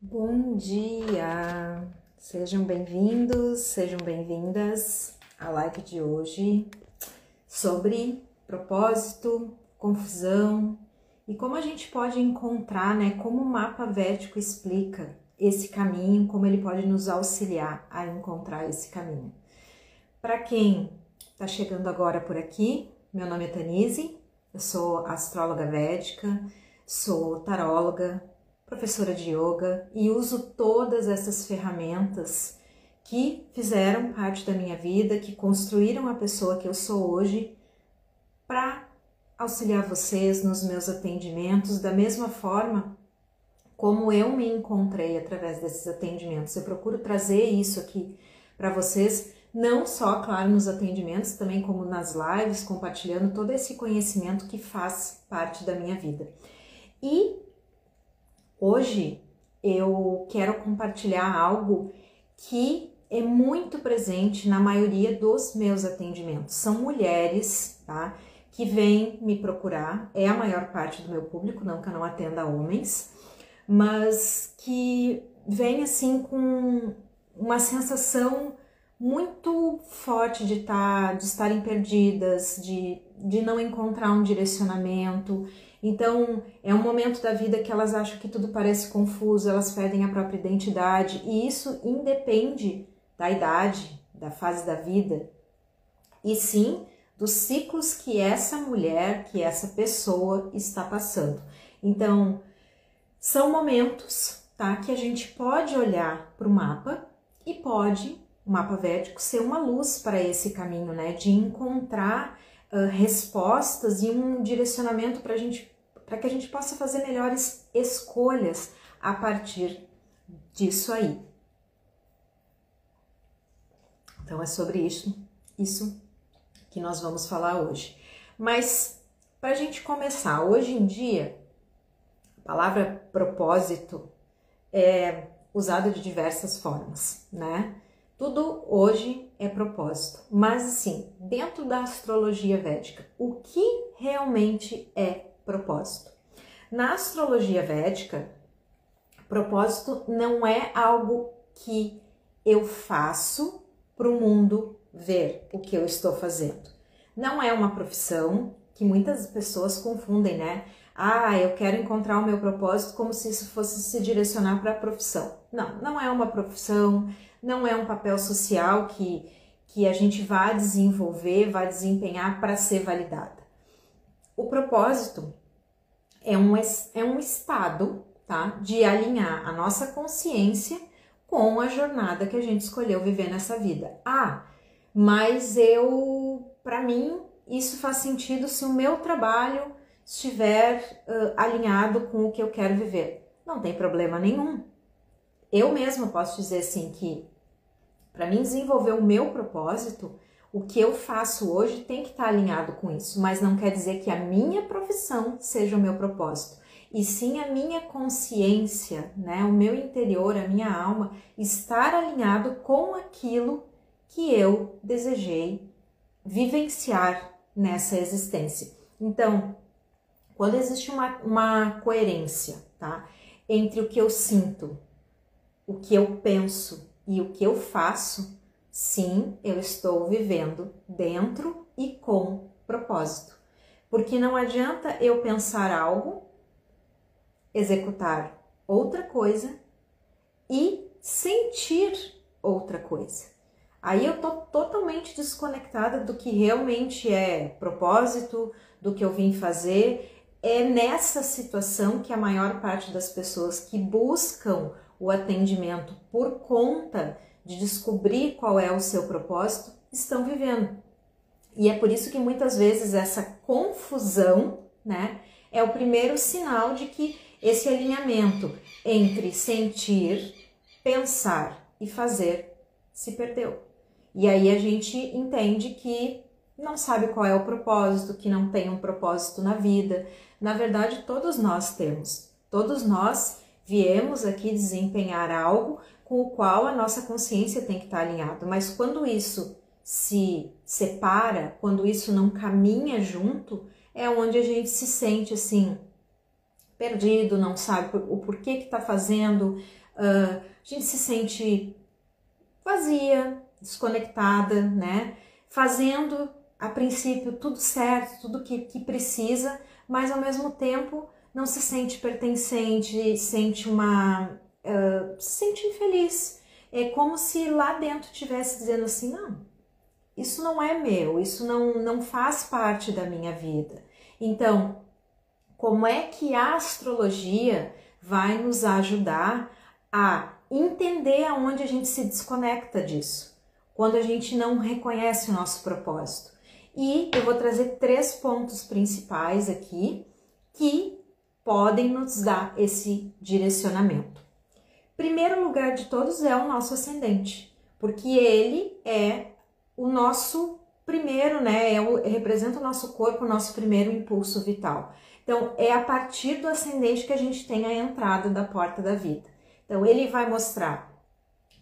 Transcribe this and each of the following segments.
Bom dia! Sejam bem-vindos, sejam bem-vindas à live de hoje sobre propósito, confusão e como a gente pode encontrar, como o mapa védico explica esse caminho, como ele pode nos auxiliar a encontrar esse caminho. Para quem está chegando agora por aqui, meu nome é Tanise, eu sou astróloga védica, sou taróloga, professora de yoga e uso todas essas ferramentas que fizeram parte da minha vida, que construíram a pessoa que eu sou hoje, para auxiliar vocês nos meus atendimentos da mesma forma como eu me encontrei através desses atendimentos. Eu procuro trazer isso aqui para vocês, não só, claro, nos atendimentos, também como nas lives, compartilhando todo esse conhecimento que faz parte da minha vida. E hoje eu quero compartilhar algo que é muito presente na maioria dos meus atendimentos. São mulheres, tá, que vêm me procurar, é a maior parte do meu público, não que eu não atenda homens, mas que vem assim com uma sensação muito forte de estarem perdidas, de não encontrar um direcionamento. Então, é um momento da vida que elas acham que tudo parece confuso, elas perdem a própria identidade, e isso independe da idade, da fase da vida, e sim dos ciclos que essa mulher, que essa pessoa está passando. Então, são momentos, tá, que a gente pode olhar para o mapa e pode, o mapa védico, ser uma luz para esse caminho, de encontrar respostas e um direcionamento para que a gente possa fazer melhores escolhas a partir disso aí. Então é sobre isso que nós vamos falar hoje. Mas para a gente começar, hoje em dia, a palavra propósito é usada de diversas formas, Tudo hoje é propósito, mas assim, dentro da astrologia védica, o que realmente é propósito? Na astrologia védica, propósito não é algo que eu faço para o mundo ver o que eu estou fazendo. Não é uma profissão, que muitas pessoas confundem, eu quero encontrar o meu propósito, como se isso fosse se direcionar para a profissão. Não é uma profissão, não é um papel social que a gente vai desenvolver, vai desempenhar para ser validada. O propósito é um estado, tá, de alinhar a nossa consciência com a jornada que a gente escolheu viver nessa vida. Mas para mim, isso faz sentido se o meu trabalho estiver alinhado com o que eu quero viver. Não tem problema nenhum. Eu mesma posso dizer assim que para mim desenvolver o meu propósito, o que eu faço hoje tem que estar alinhado com isso, mas não quer dizer que a minha profissão seja o meu propósito, e sim a minha consciência, o meu interior, a minha alma, estar alinhado com aquilo que eu desejei vivenciar nessa existência. Então, quando existe uma coerência, tá, entre o que eu sinto, o que eu penso e o que eu faço, sim, eu estou vivendo dentro e com propósito. Porque não adianta eu pensar algo, executar outra coisa e sentir outra coisa. Aí eu tô totalmente desconectada do que realmente é propósito, do que eu vim fazer. É nessa situação que a maior parte das pessoas que buscam o atendimento por conta de descobrir qual é o seu propósito estão vivendo. E é por isso que muitas vezes essa confusão, é o primeiro sinal de que esse alinhamento entre sentir, pensar e fazer se perdeu. E aí a gente entende que não sabe qual é o propósito, que não tem um propósito na vida. Na verdade, todos nós temos. Todos nós viemos aqui desempenhar algo com o qual a nossa consciência tem que estar alinhado. Mas quando isso se separa, quando isso não caminha junto, é onde a gente se sente assim, perdido, não sabe o porquê que está fazendo, a gente se sente vazia, desconectada, né? Fazendo a princípio tudo certo, tudo que precisa, mas ao mesmo tempo não se sente pertencente, se sente infeliz. É como se lá dentro estivesse dizendo assim, não, isso não é meu, isso não faz parte da minha vida. Então, como é que a astrologia vai nos ajudar a entender aonde a gente se desconecta disso, quando a gente não reconhece o nosso propósito? E eu vou trazer 3 pontos principais aqui que podem nos dar esse direcionamento. Primeiro lugar de todos é o nosso ascendente, porque ele é o nosso primeiro, né? Representa o nosso corpo, o nosso primeiro impulso vital. Então, é a partir do ascendente que a gente tem a entrada da porta da vida. Então, ele vai mostrar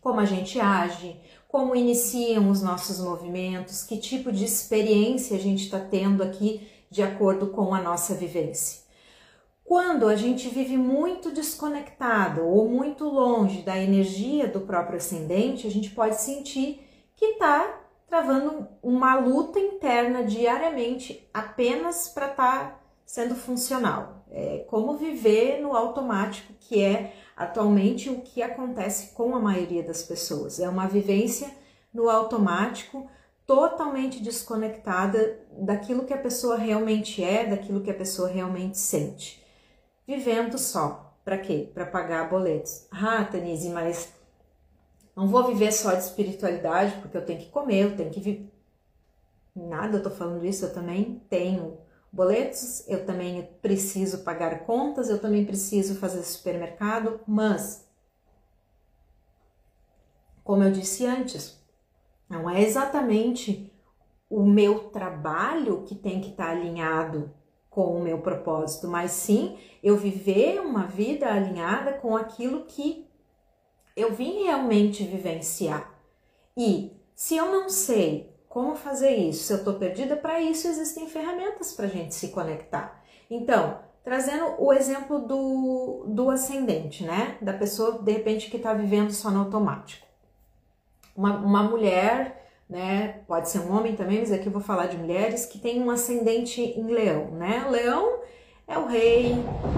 como a gente age, como iniciam os nossos movimentos, que tipo de experiência a gente está tendo aqui de acordo com a nossa vivência. Quando a gente vive muito desconectado ou muito longe da energia do próprio ascendente, a gente pode sentir que está travando uma luta interna diariamente apenas para estar sendo funcional. É como viver no automático, que é atualmente o que acontece com a maioria das pessoas. É uma vivência no automático, totalmente desconectada daquilo que a pessoa realmente é, daquilo que a pessoa realmente sente. Vivendo só. Para quê? Para pagar boletos. Ah, Tanise, mas não vou viver só de espiritualidade, porque eu tenho que comer, eu tenho que viver. Nada, eu tô falando isso, eu também tenho boletos, eu também preciso pagar contas, eu também preciso fazer supermercado, mas, como eu disse antes, não é exatamente o meu trabalho que tem que estar alinhado com o meu propósito, mas sim eu viver uma vida alinhada com aquilo que eu vim realmente vivenciar. E se eu não sei como fazer isso, se eu estou perdida, para isso existem ferramentas para a gente se conectar. Então, trazendo o exemplo do ascendente, né? Da pessoa, de repente, que está vivendo só no automático. Uma mulher, né? Pode ser um homem também, mas aqui eu vou falar de mulheres que tem um ascendente em leão, né? O leão é o rei,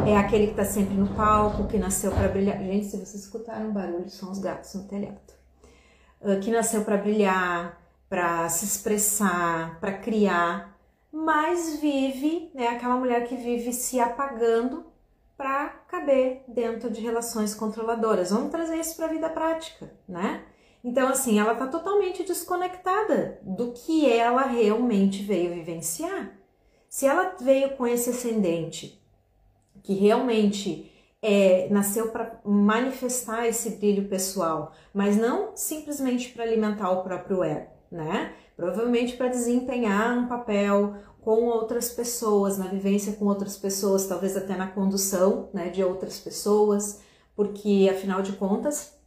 é aquele que está sempre no palco, que nasceu para brilhar. Gente, se vocês escutaram um barulho, são os gatos no telhado. Que nasceu para brilhar, para se expressar, para criar, mas vive, né, aquela mulher que vive se apagando para caber dentro de relações controladoras. Vamos trazer isso para a vida prática, né? Então, assim, ela está totalmente desconectada do que ela realmente veio vivenciar. Se ela veio com esse ascendente que realmente nasceu para manifestar esse brilho pessoal, mas não simplesmente para alimentar o próprio ego, né? Provavelmente para desempenhar um papel com outras pessoas, na vivência com outras pessoas, talvez até na condução, né, de outras pessoas, porque afinal de contas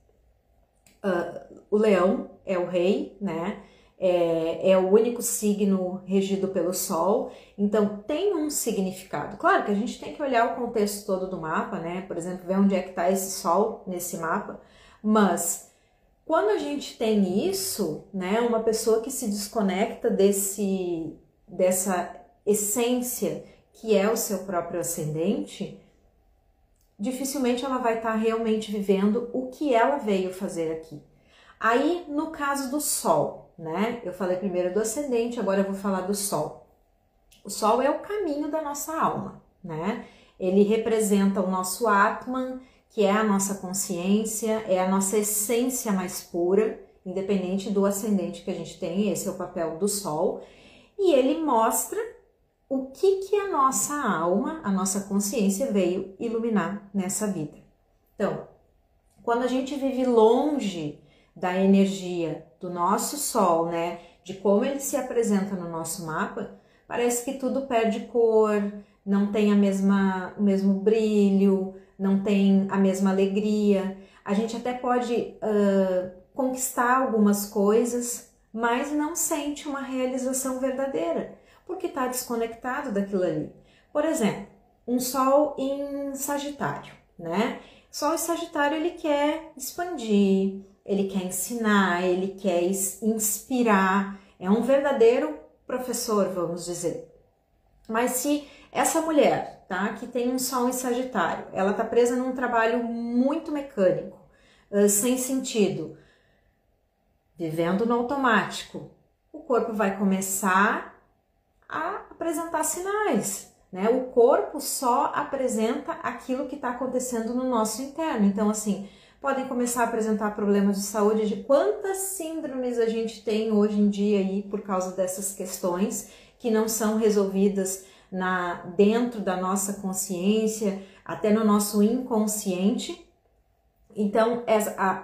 o leão é o rei, né? É o único signo regido pelo Sol, então tem um significado. Claro que a gente tem que olhar o contexto todo do mapa, né? Por exemplo, ver onde é que está esse Sol nesse mapa, mas quando a gente tem isso, né? Uma pessoa que se desconecta dessa essência que é o seu próprio ascendente, dificilmente ela vai estar realmente vivendo o que ela veio fazer aqui. Aí, no caso do Sol, né? Eu falei primeiro do ascendente, agora eu vou falar do Sol. O Sol é o caminho da nossa alma, né? Ele representa o nosso Atman, que é a nossa consciência, é a nossa essência mais pura, independente do ascendente que a gente tem, esse é o papel do Sol. E ele mostra o que a nossa alma, a nossa consciência veio iluminar nessa vida. Então, quando a gente vive longe da energia do nosso Sol, né, de como ele se apresenta no nosso mapa, parece que tudo perde cor, não tem o mesmo brilho, não tem a mesma alegria. A gente até pode conquistar algumas coisas, mas não sente uma realização verdadeira, porque está desconectado daquilo ali. Por exemplo, um Sol em Sagitário, né? Só o Sagitário, ele quer expandir, ele quer ensinar, ele quer inspirar, é um verdadeiro professor, vamos dizer. Mas se essa mulher, tá, que tem um Sol em Sagitário, ela tá presa num trabalho muito mecânico, sem sentido, vivendo no automático, o corpo vai começar a apresentar sinais, né? O corpo só apresenta aquilo que está acontecendo no nosso interno. Então, assim, podem começar a apresentar problemas de saúde. De quantas síndromes a gente tem hoje em dia aí por causa dessas questões que não são resolvidas dentro da nossa consciência, até no nosso inconsciente. Então,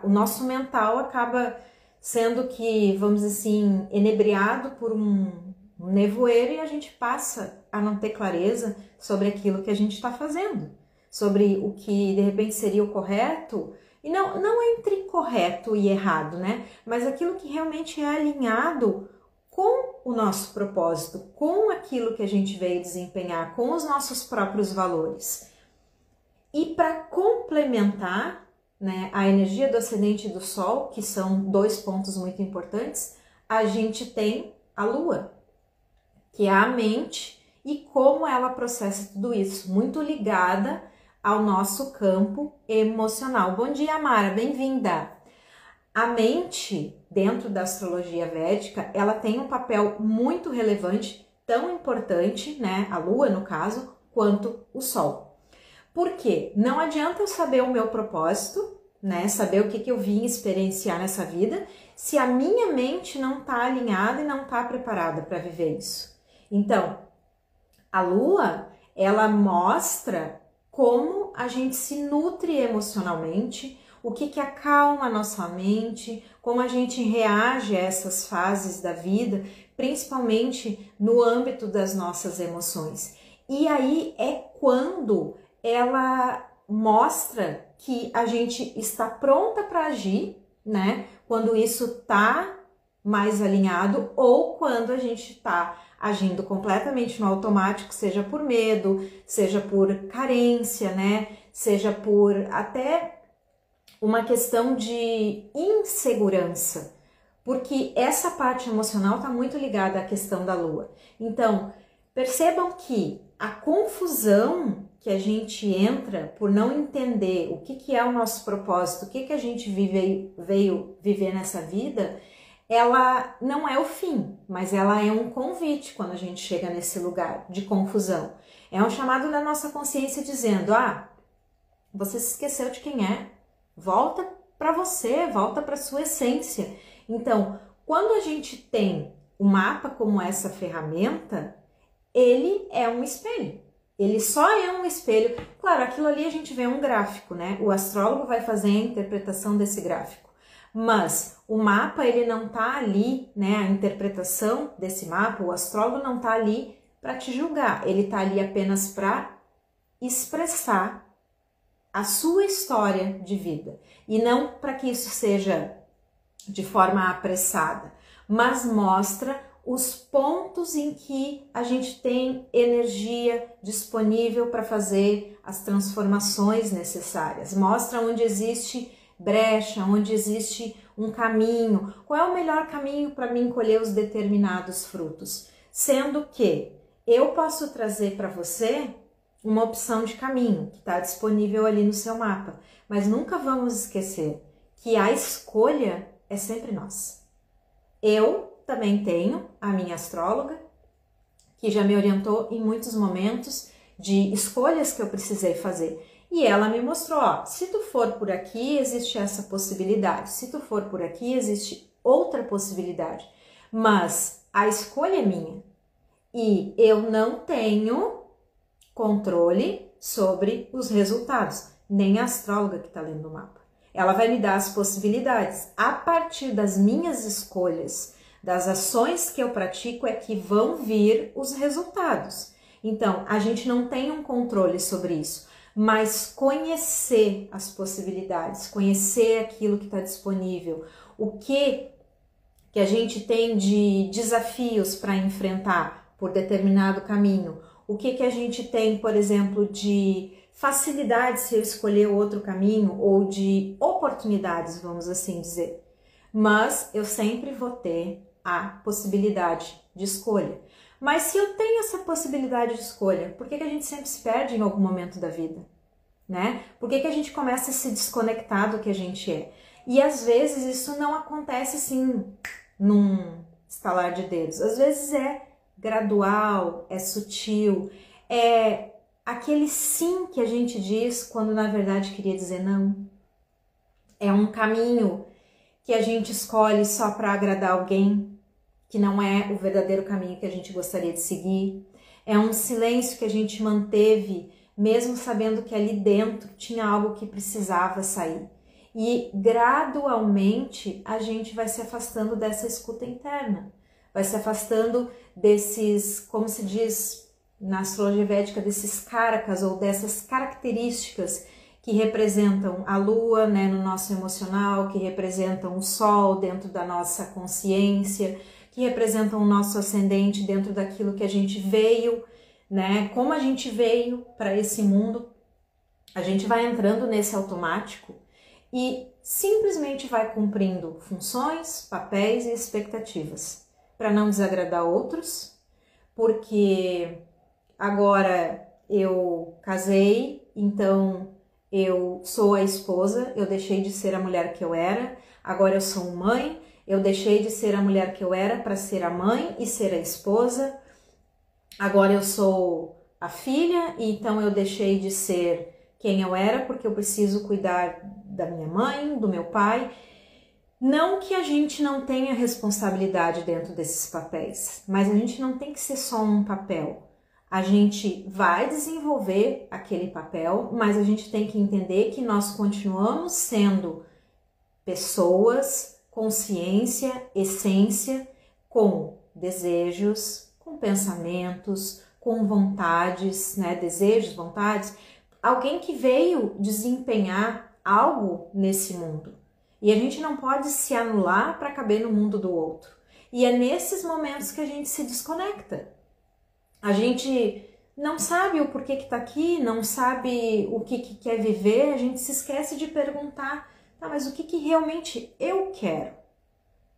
o nosso mental acaba sendo que, vamos dizer assim, enebriado por um nevoeiro e a gente passa a não ter clareza sobre aquilo que a gente está fazendo, sobre o que de repente seria o correto, e não entre correto e errado, né? Mas aquilo que realmente é alinhado com o nosso propósito, com aquilo que a gente veio desempenhar, com os nossos próprios valores. E para complementar, né, a energia do ascendente e do Sol, que são dois pontos muito importantes, a gente tem a Lua, que é a mente e como ela processa tudo isso, muito ligada ao nosso campo emocional. Bom dia, Mara, bem-vinda! A mente, dentro da astrologia védica, ela tem um papel muito relevante, tão importante, né, a Lua no caso, quanto o Sol. Por quê? Não adianta eu saber o meu propósito, né, saber o que eu vim experienciar nessa vida, se a minha mente não está alinhada e não está preparada para viver isso. Então, a Lua, ela mostra como a gente se nutre emocionalmente, o que acalma a nossa mente, como a gente reage a essas fases da vida, principalmente no âmbito das nossas emoções. E aí é quando ela mostra que a gente está pronta para agir, né? Quando isso tá mais alinhado ou quando a gente está agindo completamente no automático, seja por medo, seja por carência, né? Seja por até uma questão de insegurança, porque essa parte emocional está muito ligada à questão da Lua. Então, percebam que a confusão que a gente entra por não entender o que é o nosso propósito, o que a gente veio viver nessa vida, ela não é o fim, mas ela é um convite quando a gente chega nesse lugar de confusão. É um chamado da nossa consciência dizendo, você se esqueceu de quem é, volta para você, volta para sua essência. Então, quando a gente tem um mapa como essa ferramenta, ele é um espelho. Ele só é um espelho. Claro, aquilo ali a gente vê um gráfico, né? O astrólogo vai fazer a interpretação desse gráfico. Mas o mapa, ele não tá ali, né? A interpretação desse mapa, o astrólogo não tá ali para te julgar. Ele tá ali apenas para expressar a sua história de vida. E não para que isso seja de forma apressada, mas mostra os pontos em que a gente tem energia disponível para fazer as transformações necessárias. Mostra onde existe brecha, onde existe um caminho, qual é o melhor caminho para mim colher os determinados frutos. Sendo que eu posso trazer para você uma opção de caminho que está disponível ali no seu mapa, mas nunca vamos esquecer que a escolha é sempre nossa. Eu também tenho a minha astróloga, que já me orientou em muitos momentos de escolhas que eu precisei fazer. E ela me mostrou, se tu for por aqui, existe essa possibilidade. Se tu for por aqui, existe outra possibilidade. Mas a escolha é minha. E eu não tenho controle sobre os resultados. Nem a astróloga que está lendo o mapa. Ela vai me dar as possibilidades. A partir das minhas escolhas, das ações que eu pratico, é que vão vir os resultados. Então, a gente não tem um controle sobre isso, mas conhecer as possibilidades, conhecer aquilo que está disponível, o que a gente tem de desafios para enfrentar por determinado caminho, o que a gente tem, por exemplo, de facilidade se eu escolher outro caminho ou de oportunidades, vamos assim dizer. Mas eu sempre vou ter a possibilidade de escolha. Mas se eu tenho essa possibilidade de escolha, por que a gente sempre se perde em algum momento da vida? Né? Por que a gente começa a se desconectar do que a gente é? E às vezes isso não acontece assim, num estalar de dedos. Às vezes é gradual, é sutil, é aquele sim que a gente diz quando na verdade queria dizer não. É um caminho que a gente escolhe só para agradar alguém, que não é o verdadeiro caminho que a gente gostaria de seguir. É um silêncio que a gente manteve, mesmo sabendo que ali dentro tinha algo que precisava sair. E gradualmente a gente vai se afastando dessa escuta interna, vai se afastando desses, como se diz na astrologia védica, desses karakas ou dessas características que representam a lua, né, no nosso emocional, que representam o sol dentro da nossa consciência, que representam o nosso ascendente dentro daquilo que a gente veio, né? Como a gente veio para esse mundo, a gente vai entrando nesse automático e simplesmente vai cumprindo funções, papéis e expectativas para não desagradar outros, porque agora eu casei, então eu sou a esposa, eu deixei de ser a mulher que eu era, agora eu sou mãe, eu deixei de ser a mulher que eu era para ser a mãe e ser a esposa, agora eu sou a filha, então eu deixei de ser quem eu era porque eu preciso cuidar da minha mãe, do meu pai. Não que a gente não tenha responsabilidade dentro desses papéis, mas a gente não tem que ser só um papel. A gente vai desenvolver aquele papel, mas a gente tem que entender que nós continuamos sendo pessoas, consciência, essência, com desejos, com pensamentos, com vontades, né? Desejos, vontades. Alguém que veio desempenhar algo nesse mundo. E a gente não pode se anular para caber no mundo do outro. E é nesses momentos que a gente se desconecta. A gente não sabe o porquê que está aqui, não sabe o que quer viver, a gente se esquece de perguntar, tá, mas o que realmente eu quero?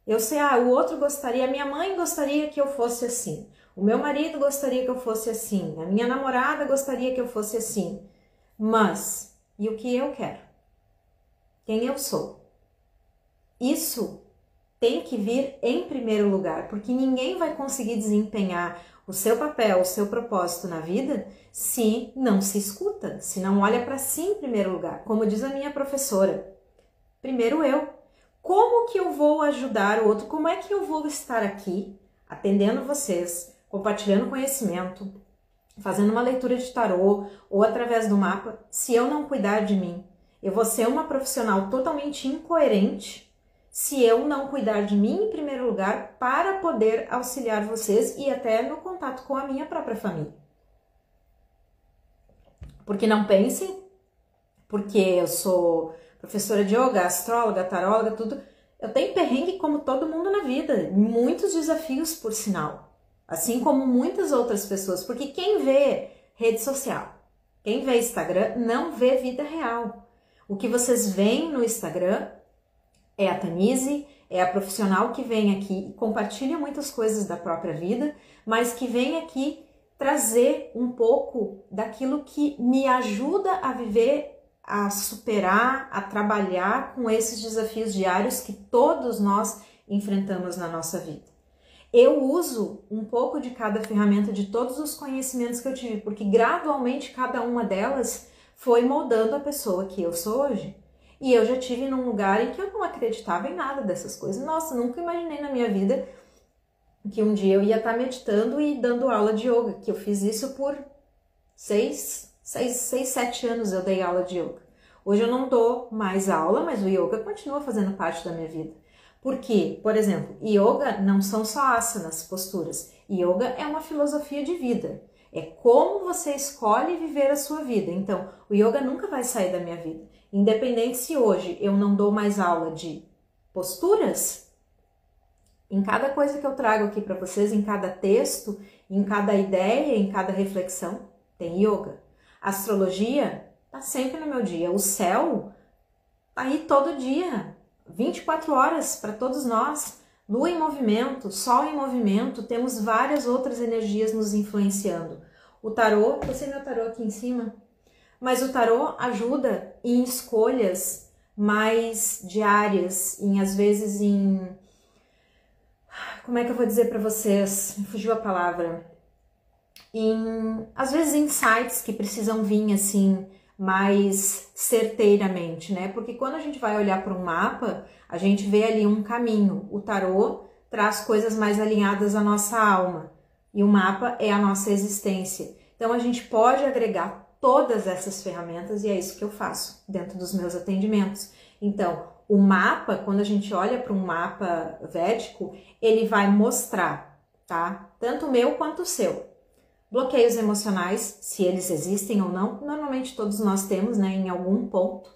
Eu sei, o outro gostaria, a minha mãe gostaria que eu fosse assim, o meu marido gostaria que eu fosse assim, a minha namorada gostaria que eu fosse assim, mas e o que eu quero? Quem eu sou? Isso tem que vir em primeiro lugar, porque ninguém vai conseguir desempenhar o seu papel, o seu propósito na vida se não se escuta, se não olha para si em primeiro lugar. Como diz a minha professora, primeiro eu. Como que eu vou ajudar o outro? Como é que eu vou estar aqui atendendo vocês, compartilhando conhecimento, fazendo uma leitura de tarô ou através do mapa, se eu não cuidar de mim? Eu vou ser uma profissional totalmente incoerente se eu não cuidar de mim em primeiro lugar para poder auxiliar vocês e até no contato com a minha própria família. Porque não pensem, porque eu sou professora de yoga, astróloga, taróloga, tudo, eu tenho perrengue como todo mundo na vida, muitos desafios por sinal, assim como muitas outras pessoas, porque quem vê rede social, quem vê Instagram, não vê vida real. O que vocês veem no Instagram é a Tanise, é a profissional que vem aqui e compartilha muitas coisas da própria vida, mas que vem aqui trazer um pouco daquilo que me ajuda a viver, a superar, a trabalhar com esses desafios diários que todos nós enfrentamos na nossa vida. Eu uso um pouco de cada ferramenta, de todos os conhecimentos que eu tive, porque gradualmente cada uma delas foi moldando a pessoa que eu sou hoje. E eu já tive num lugar em que eu não acreditava em nada dessas coisas. Nossa, nunca imaginei na minha vida que um dia eu ia estar meditando e dando aula de yoga, que eu fiz isso por 6, 7 anos eu dei aula de yoga. Hoje eu não dou mais aula, mas o yoga continua fazendo parte da minha vida. Por quê? Por exemplo, yoga não são só asanas, posturas. Yoga é uma filosofia de vida. É como você escolhe viver a sua vida. Então, o yoga nunca vai sair da minha vida. Independente se hoje eu não dou mais aula de posturas, em cada coisa que eu trago aqui para vocês, em cada texto, em cada ideia, em cada reflexão, tem yoga. Astrologia tá sempre no meu dia. O céu tá aí todo dia, 24 horas para todos nós. Lua em movimento, Sol em movimento, temos várias outras energias nos influenciando. O tarô, eu sei meu tarô aqui em cima, mas o tarô ajuda em escolhas mais diárias, às vezes em... Como é que eu vou dizer para vocês? Me fugiu a palavra. Às vezes insights que precisam vir assim mais certeiramente, né? Porque quando a gente vai olhar para um mapa, a gente vê ali um caminho. O tarô traz coisas mais alinhadas à nossa alma e o mapa é a nossa existência. Então a gente pode agregar todas essas ferramentas e é isso que eu faço dentro dos meus atendimentos. Então, o mapa, quando a gente olha para um mapa védico, ele vai mostrar, tá? Tanto o meu quanto o seu. Bloqueios emocionais, se eles existem ou não, normalmente todos nós temos, né, em algum ponto.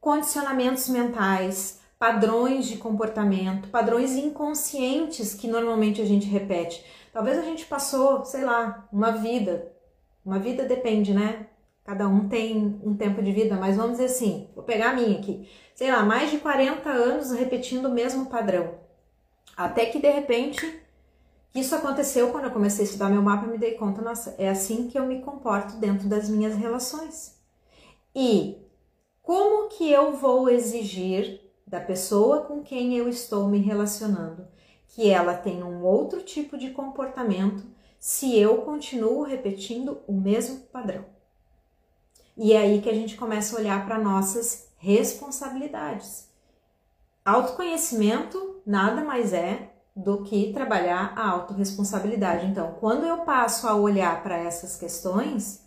Condicionamentos mentais, padrões de comportamento, padrões inconscientes que normalmente a gente repete. Talvez a gente passou, sei lá, uma vida depende, né? Cada um tem um tempo de vida, mas vamos dizer assim, vou pegar a minha aqui, sei lá, mais de 40 anos repetindo o mesmo padrão. Até que de repente... Isso aconteceu quando eu comecei a estudar meu mapa e me dei conta, nossa, é assim que eu me comporto dentro das minhas relações. E como que eu vou exigir da pessoa com quem eu estou me relacionando que ela tenha um outro tipo de comportamento se eu continuo repetindo o mesmo padrão? E é aí que a gente começa a olhar para nossas responsabilidades. Autoconhecimento nada mais é do que trabalhar a autorresponsabilidade. Então, quando eu passo a olhar para essas questões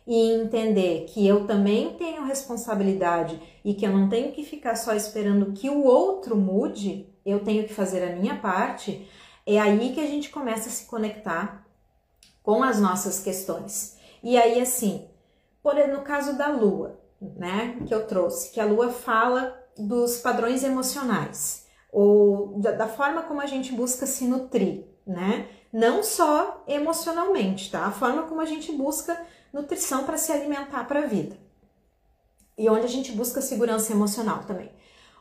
e entender que eu também tenho responsabilidade e que eu não tenho que ficar só esperando que o outro mude, eu tenho que fazer a minha parte, é aí que a gente começa a se conectar com as nossas questões. E aí, assim, no caso da Lua, né, que eu trouxe, que a Lua fala dos padrões emocionais, ou da forma como a gente busca se nutrir, né? Não só emocionalmente, tá? A forma como a gente busca nutrição para se alimentar para a vida. E onde a gente busca segurança emocional também.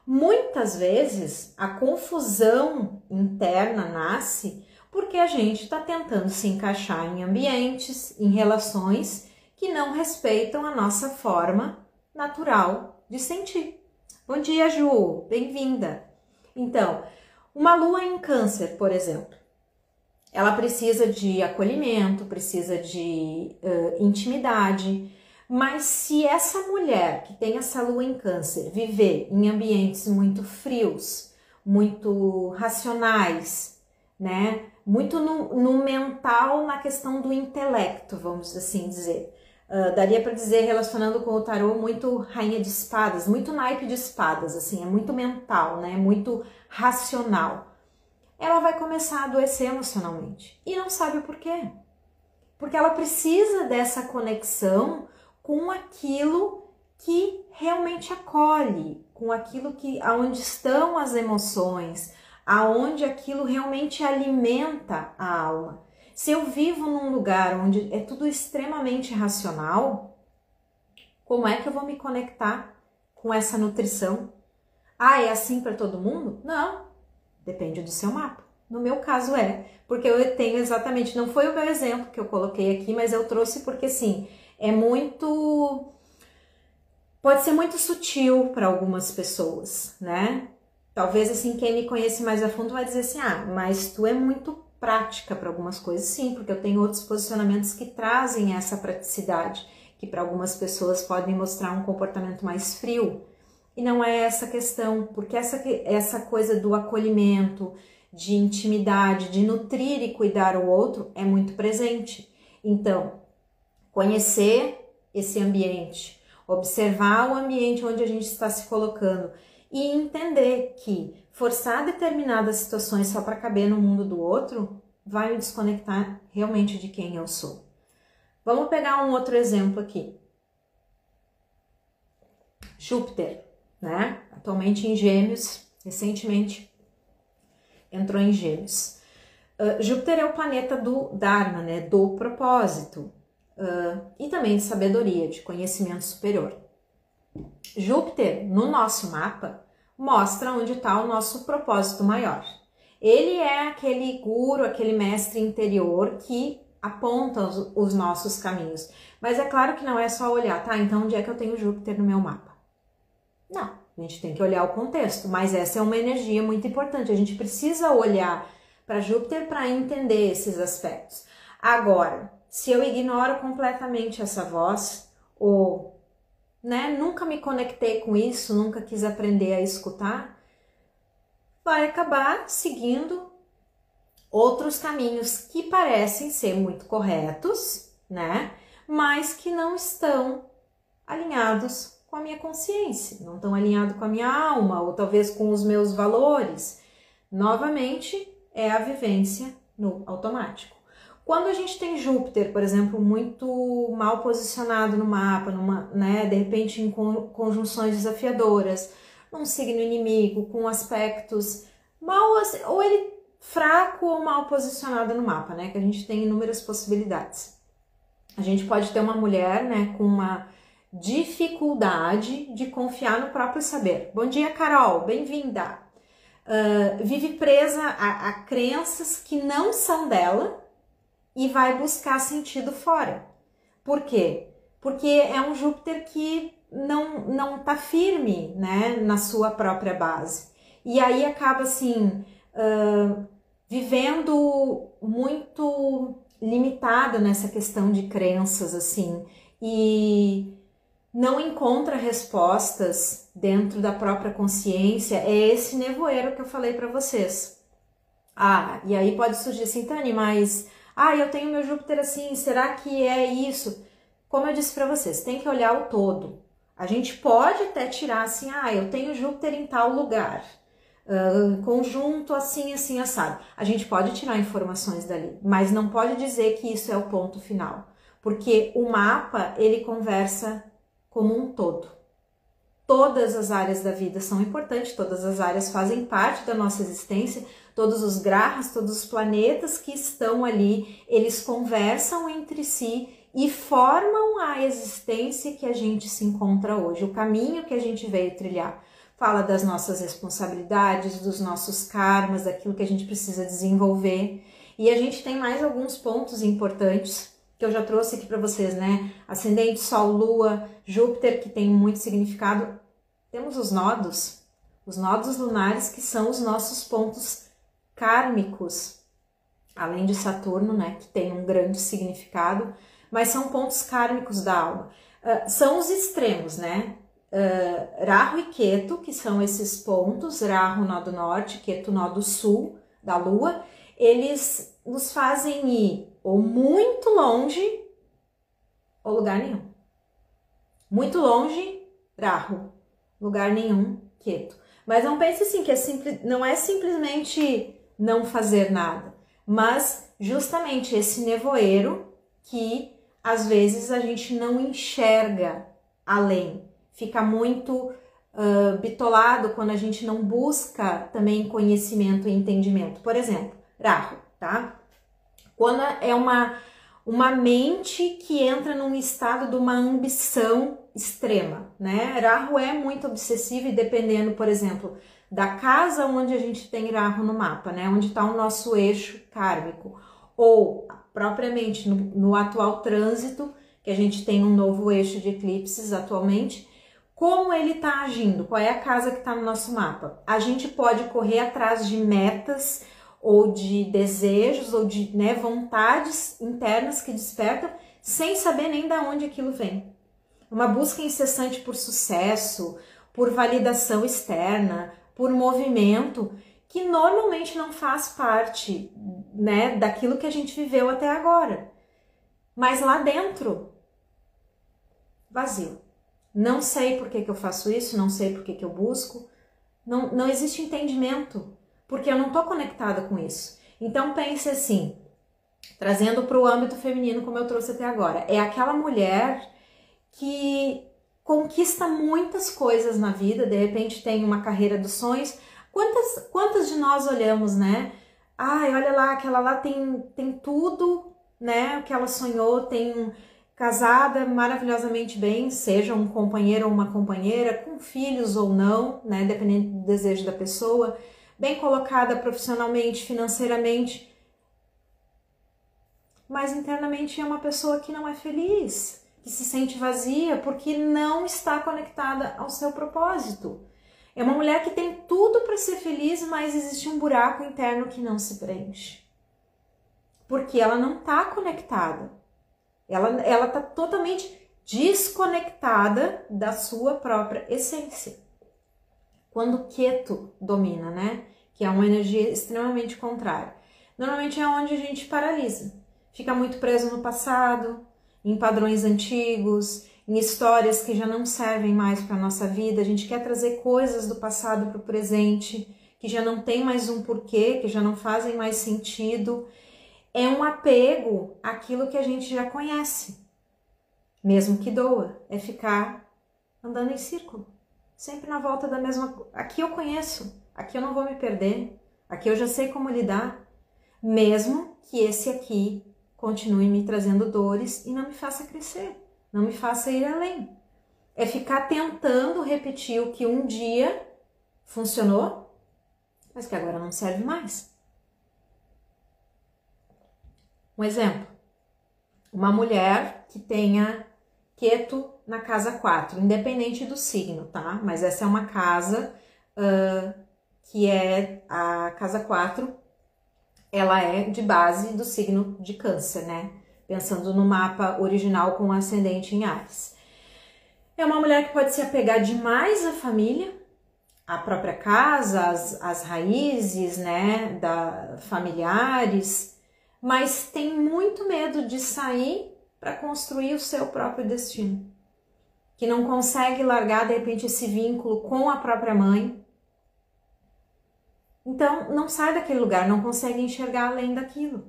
Muitas vezes a confusão interna nasce porque a gente está tentando se encaixar em ambientes, em relações que não respeitam a nossa forma natural de sentir. Bom dia, Ju! Bem-vinda! Então, uma lua em câncer, por exemplo, ela precisa de acolhimento, precisa de intimidade, mas se essa mulher que tem essa lua em câncer viver em ambientes muito frios, muito racionais, né, muito no mental, na questão do intelecto, vamos assim dizer, daria para dizer, relacionando com o tarô, muito rainha de espadas, muito naipe de espadas, assim, é muito mental, né? Muito racional. Ela vai começar a adoecer emocionalmente e não sabe o porquê. Porque ela precisa dessa conexão com aquilo que realmente acolhe, com aquilo que aonde estão as emoções, aonde aquilo realmente alimenta a alma. Se eu vivo num lugar onde é tudo extremamente racional, como é que eu vou me conectar com essa nutrição? Ah, é assim para todo mundo? Não, depende do seu mapa. No meu caso porque eu tenho exatamente, não foi o meu exemplo que eu coloquei aqui, mas eu trouxe porque sim, pode ser muito sutil para algumas pessoas, né? Talvez assim, quem me conhece mais a fundo vai dizer assim, mas tu é muito prática para algumas coisas, sim, porque eu tenho outros posicionamentos que trazem essa praticidade, que para algumas pessoas podem mostrar um comportamento mais frio. E não é essa questão, porque essa coisa do acolhimento, de intimidade, de nutrir e cuidar o outro é muito presente. Então, conhecer esse ambiente, observar o ambiente onde a gente está se colocando e entender que forçar determinadas situações só para caber no mundo do outro vai me desconectar realmente de quem eu sou. Vamos pegar um outro exemplo aqui. Júpiter, né? Atualmente em Gêmeos, recentemente entrou em Gêmeos. Júpiter é o planeta do Dharma, né? Do propósito. e também de sabedoria, de conhecimento superior. Júpiter, no nosso mapa, mostra onde está o nosso propósito maior. Ele é aquele guru, aquele mestre interior que aponta os nossos caminhos. Mas é claro que não é só olhar, tá? Então onde é que eu tenho Júpiter no meu mapa? Não, a gente tem que olhar o contexto, mas essa é uma energia muito importante. A gente precisa olhar para Júpiter para entender esses aspectos. Agora, se eu ignoro completamente essa voz, ou nunca me conectei com isso, nunca quis aprender a escutar, vai acabar seguindo outros caminhos que parecem ser muito corretos, mas que não estão alinhados com a minha consciência, não estão alinhados com a minha alma, ou talvez com os meus valores. Novamente, é a vivência no automático. Quando a gente tem Júpiter, por exemplo, muito mal posicionado no mapa, de repente em conjunções desafiadoras, num signo inimigo, com aspectos mal, ou ele fraco ou mal posicionado no mapa, que a gente tem inúmeras possibilidades. A gente pode ter uma mulher, com uma dificuldade de confiar no próprio saber. Bom dia, Carol, bem-vinda! Vive presa a crenças que não são dela e vai buscar sentido fora. Por quê? Porque é um Júpiter que não tá firme, na sua própria base. E aí acaba assim, vivendo muito limitado nessa questão de crenças, assim, e não encontra respostas dentro da própria consciência. É esse nevoeiro que eu falei para vocês. E aí pode surgir assim, Tani, mas eu tenho meu Júpiter assim, será que é isso? Como eu disse para vocês, tem que olhar o todo. A gente pode até tirar assim, eu tenho Júpiter em tal lugar, conjunto assim, assim, assado. A gente pode tirar informações dali, mas não pode dizer que isso é o ponto final, porque o mapa, ele conversa como um todo. Todas as áreas da vida são importantes, todas as áreas fazem parte da nossa existência, todos os grahas, todos os planetas que estão ali, eles conversam entre si e formam a existência que a gente se encontra hoje, o caminho que a gente veio trilhar. Fala das nossas responsabilidades, dos nossos karmas, daquilo que a gente precisa desenvolver. E a gente tem mais alguns pontos importantes que eu já trouxe aqui para vocês, Ascendente, Sol, Lua, Júpiter, que tem muito significado. Temos os nodos lunares, que são os nossos pontos kármicos, além de Saturno, que tem um grande significado, mas são pontos kármicos da alma. São os extremos, Rahu e Ketu, que são esses pontos, Rahu, nodo norte, Ketu, nodo sul da Lua, eles nos fazem ir ou muito longe ou lugar nenhum. Muito longe, Rahu, lugar nenhum, Ketu. Mas não pense assim, que não é simplesmente não fazer nada, mas justamente esse nevoeiro que às vezes a gente não enxerga além, fica muito bitolado quando a gente não busca também conhecimento e entendimento. Por exemplo, Rahu, tá? Quando é uma mente que entra num estado de uma ambição extrema, Rahu é muito obsessivo e dependendo, por exemplo, da casa onde a gente tem Rahu no mapa, onde está o nosso eixo kármico, ou propriamente no atual trânsito, que a gente tem um novo eixo de eclipses atualmente, como ele está agindo, qual é a casa que está no nosso mapa. A gente pode correr atrás de metas, ou de desejos, ou de vontades internas que despertam, sem saber nem de onde aquilo vem. Uma busca incessante por sucesso, por validação externa, por movimento, que normalmente não faz parte, daquilo que a gente viveu até agora. Mas lá dentro, vazio. Não sei por que eu faço isso, não sei por que eu busco, não existe entendimento, porque eu não estou conectada com isso. Então pense assim, trazendo para o âmbito feminino, como eu trouxe até agora, é aquela mulher que conquista muitas coisas na vida, de repente tem uma carreira dos sonhos. Quantas de nós olhamos, olha lá, aquela lá tem tudo, o que ela sonhou, casada maravilhosamente bem, seja um companheiro ou uma companheira, com filhos ou não, né, dependendo do desejo da pessoa, bem colocada profissionalmente, financeiramente, mas internamente é uma pessoa que não é feliz, que se sente vazia porque não está conectada ao seu propósito. É uma mulher que tem tudo para ser feliz, mas existe um buraco interno que não se preenche. Porque ela não está conectada. Ela está totalmente desconectada da sua própria essência. Quando o Ketu domina, né? Que é uma energia extremamente contrária. Normalmente é onde a gente paralisa. Fica muito preso no passado, em padrões antigos, em histórias que já não servem mais para a nossa vida. A gente quer trazer coisas do passado para o presente, que já não tem mais um porquê, que já não fazem mais sentido. É um apego àquilo que a gente já conhece, mesmo que doa. É ficar andando em círculo, sempre na volta da mesma... Aqui eu conheço, aqui eu não vou me perder, aqui eu já sei como lidar, mesmo que esse aqui continue me trazendo dores e não me faça crescer, não me faça ir além. É ficar tentando repetir o que um dia funcionou, mas que agora não serve mais. Um exemplo, uma mulher que tenha Ketu na casa 4, independente do signo, tá? Mas essa é uma casa que é a casa 4, ela é de base do signo de Câncer, né? Pensando no mapa original com ascendente em Áries. É uma mulher que pode se apegar demais à família, à própria casa, às raízes, né? Familiares, mas tem muito medo de sair para construir o seu próprio destino. Que não consegue largar, de repente, esse vínculo com a própria mãe. Então, não sai daquele lugar, não consegue enxergar além daquilo.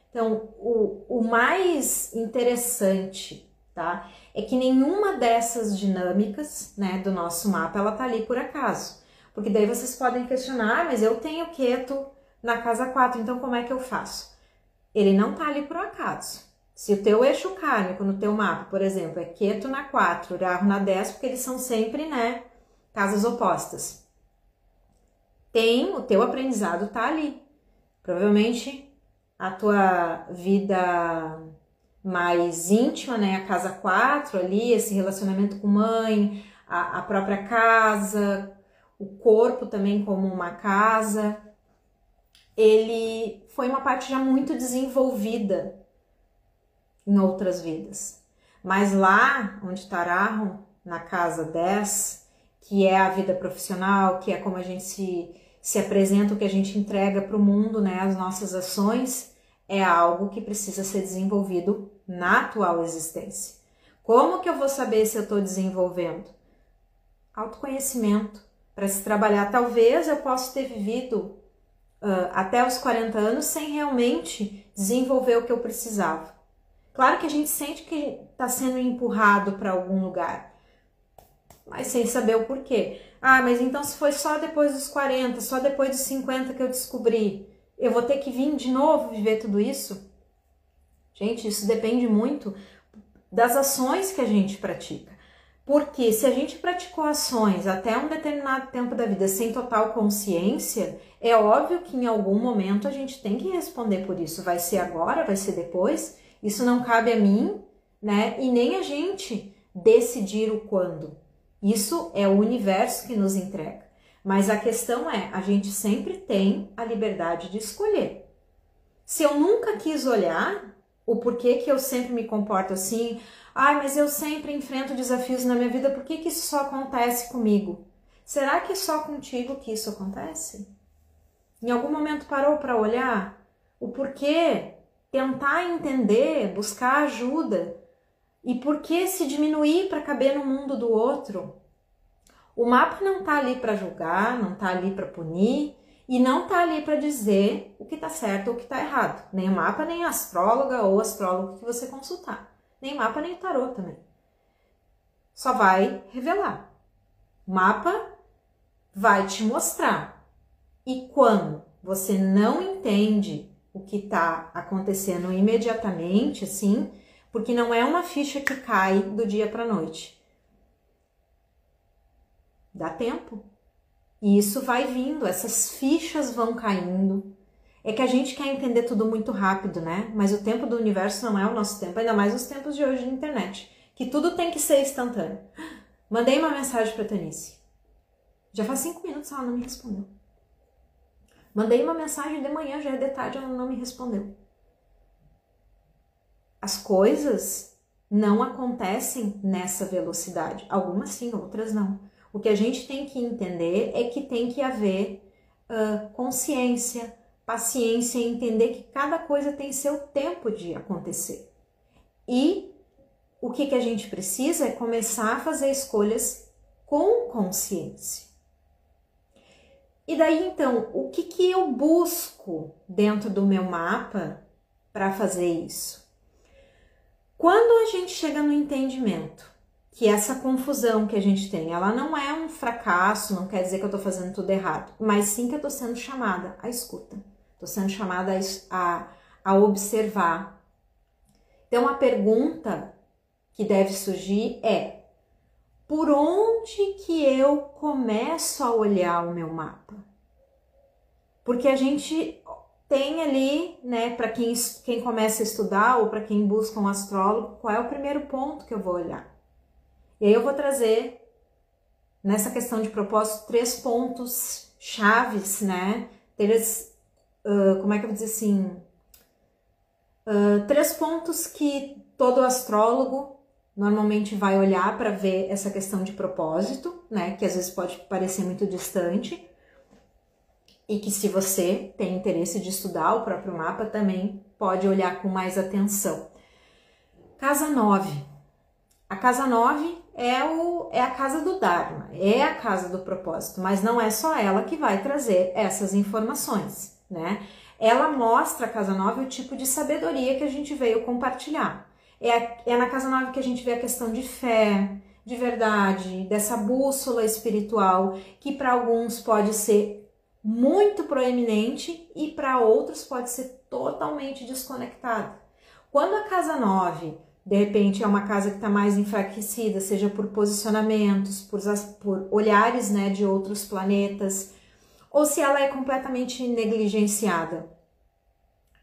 Então, o mais interessante, tá? É que nenhuma dessas dinâmicas, né, do nosso mapa, ela tá ali por acaso. Porque daí vocês podem questionar, mas eu tenho Ketu na casa 4, então como é que eu faço? Ele não tá ali por acaso. Se o teu eixo kármico no teu mapa, por exemplo, é Ketu na 4, Rahu na 10, porque eles são sempre, né, casas opostas. O teu aprendizado tá ali. Provavelmente a tua vida mais íntima, né, a casa 4 ali, esse relacionamento com mãe, a própria casa, o corpo também como uma casa, ele foi uma parte já muito desenvolvida em outras vidas. Mas lá onde está Rahu, na casa 10, que é a vida profissional, que é como a gente se apresenta, o que a gente entrega para o mundo, né, as nossas ações, é algo que precisa ser desenvolvido na atual existência. Como que eu vou saber se eu estou desenvolvendo? Autoconhecimento, para se trabalhar. Talvez eu possa ter vivido até os 40 anos sem realmente desenvolver o que eu precisava. Claro que a gente sente que está sendo empurrado para algum lugar, mas sem saber o porquê. Ah, mas então se foi só depois dos 40, só depois dos 50 que eu descobri, eu vou ter que vir de novo viver tudo isso? Gente, isso depende muito das ações que a gente pratica. Porque se a gente praticou ações até um determinado tempo da vida sem total consciência, é óbvio que em algum momento a gente tem que responder por isso. Vai ser agora, vai ser depois? Isso não cabe a mim, né? E nem a gente decidir o quando. Isso é o universo que nos entrega. Mas a questão é, a gente sempre tem a liberdade de escolher. Se eu nunca quis olhar o porquê que eu sempre me comporto assim, mas eu sempre enfrento desafios na minha vida, por que que isso só acontece comigo? Será que é só contigo que isso acontece? Em algum momento parou para olhar o porquê, tentar entender, buscar ajuda e por que se diminuir para caber no mundo do outro? O mapa não está ali para julgar, não está ali para punir e não está ali para dizer o que está certo ou o que está errado. Nem o mapa, nem a astróloga ou astrólogo que você consultar. Nem mapa, nem tarô também. Só vai revelar. O mapa vai te mostrar. E quando você não entende o que está acontecendo imediatamente, assim, porque não é uma ficha que cai do dia para a noite. Dá tempo. E isso vai vindo, essas fichas vão caindo. É que a gente quer entender tudo muito rápido, né? Mas o tempo do universo não é o nosso tempo, ainda mais nos tempos de hoje de internet, que tudo tem que ser instantâneo. Mandei uma mensagem para Tanice. Já faz 5 minutos ela não me respondeu. Mandei uma mensagem de manhã, já é de tarde, ela não me respondeu. As coisas não acontecem nessa velocidade. Algumas sim, outras não. O que a gente tem que entender é que tem que haver consciência, paciência e entender que cada coisa tem seu tempo de acontecer. E o que a gente precisa é começar a fazer escolhas com consciência. E daí, então, o que eu busco dentro do meu mapa para fazer isso? Quando a gente chega no entendimento que essa confusão que a gente tem, ela não é um fracasso, não quer dizer que eu estou fazendo tudo errado, mas sim que eu estou sendo chamada à escuta, estou sendo chamada a observar. Então, a pergunta que deve surgir é: por onde que eu começo a olhar o meu mapa? Porque a gente tem ali, né, para quem começa a estudar ou para quem busca um astrólogo, qual é o primeiro ponto que eu vou olhar? E aí eu vou trazer, nessa questão de propósito, 3 pontos chaves, né? Como é que eu vou dizer assim? 3 pontos que todo astrólogo normalmente vai olhar para ver essa questão de propósito, né? Que às vezes pode parecer muito distante. E que se você tem interesse de estudar o próprio mapa, também pode olhar com mais atenção. Casa 9. A casa 9 é a casa do Dharma, é a casa do propósito, mas não é só ela que vai trazer essas informações, né? Ela mostra, a casa 9, o tipo de sabedoria que a gente veio compartilhar. É na casa 9 que a gente vê a questão de fé, de verdade, dessa bússola espiritual, que para alguns pode ser muito proeminente e para outros pode ser totalmente desconectada. Quando a casa 9, de repente, é uma casa que está mais enfraquecida, seja por posicionamentos, por olhares, né, de outros planetas, ou se ela é completamente negligenciada,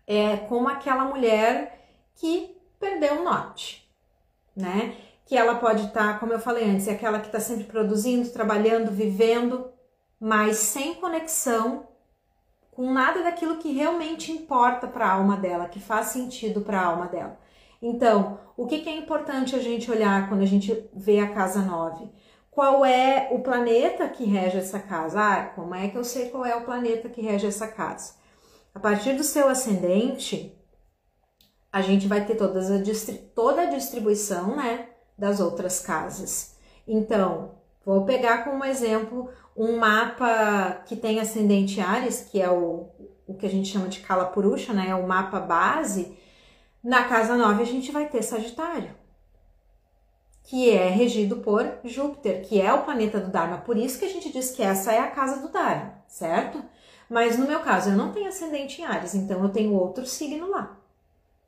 é como aquela mulher que perdeu o norte, né? Que ela pode estar, como eu falei antes, é aquela que está sempre produzindo, trabalhando, vivendo, mas sem conexão com nada daquilo que realmente importa para a alma dela, que faz sentido para a alma dela. Então, o que é importante a gente olhar quando a gente vê a casa 9? Qual é o planeta que rege essa casa? Ah, como é que eu sei qual é o planeta que rege essa casa? A partir do seu ascendente, a gente vai ter toda a distribuição, né, das outras casas. Então, vou pegar como exemplo um mapa que tem ascendente Áries, que é o que a gente chama de Kala Purusha, né? É o mapa base. Na casa 9 a gente vai ter Sagitário, que é regido por Júpiter, que é o planeta do Dharma. Por isso que a gente diz que essa é a casa do Dharma, certo? Mas no meu caso eu não tenho ascendente em Áries, então eu tenho outro signo lá.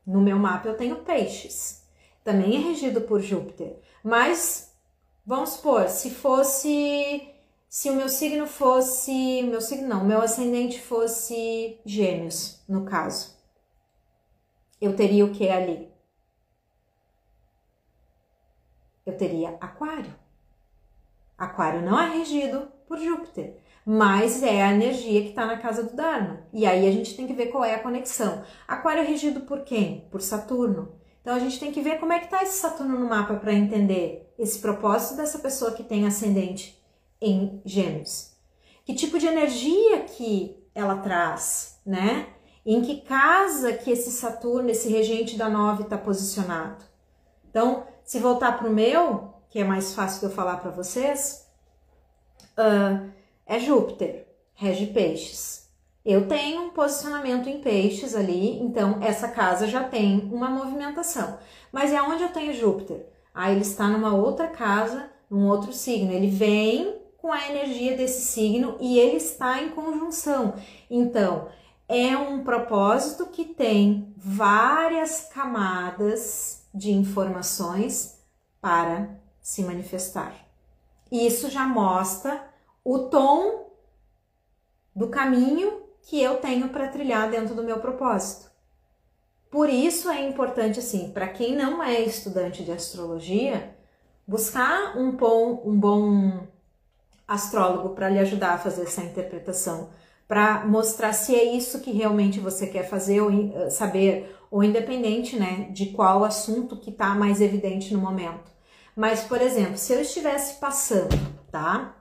No meu mapa eu tenho Peixes, também é regido por Júpiter. Mas vamos supor, se o meu signo fosse, o meu ascendente fosse Gêmeos, no caso, eu teria o que ali? Eu teria Aquário. Aquário não é regido por Júpiter, mas é a energia que está na casa do Dharma. E aí a gente tem que ver qual é a conexão. Aquário é regido por quem? Por Saturno. Então a gente tem que ver como é que está esse Saturno no mapa para entender esse propósito dessa pessoa que tem ascendente em Gêmeos. Que tipo de energia que ela traz, né? Em que casa que esse Saturno, esse regente da 9 está posicionado. Então, se voltar para o meu, que é mais fácil de eu falar para vocês, é Júpiter, rege Peixes. Eu tenho um posicionamento em Peixes ali, então essa casa já tem uma movimentação. Mas é onde eu tenho Júpiter? Ele está numa outra casa, num outro signo. Ele vem com a energia desse signo e ele está em conjunção. Então, é um propósito que tem várias camadas de informações para se manifestar. Isso já mostra o tom do caminho que eu tenho para trilhar dentro do meu propósito. Por isso é importante, assim, para quem não é estudante de astrologia, buscar um bom astrólogo para lhe ajudar a fazer essa interpretação, para mostrar se é isso que realmente você quer fazer ou saber, ou independente, né, de qual assunto que está mais evidente no momento. Mas, por exemplo, se eu estivesse passando, tá,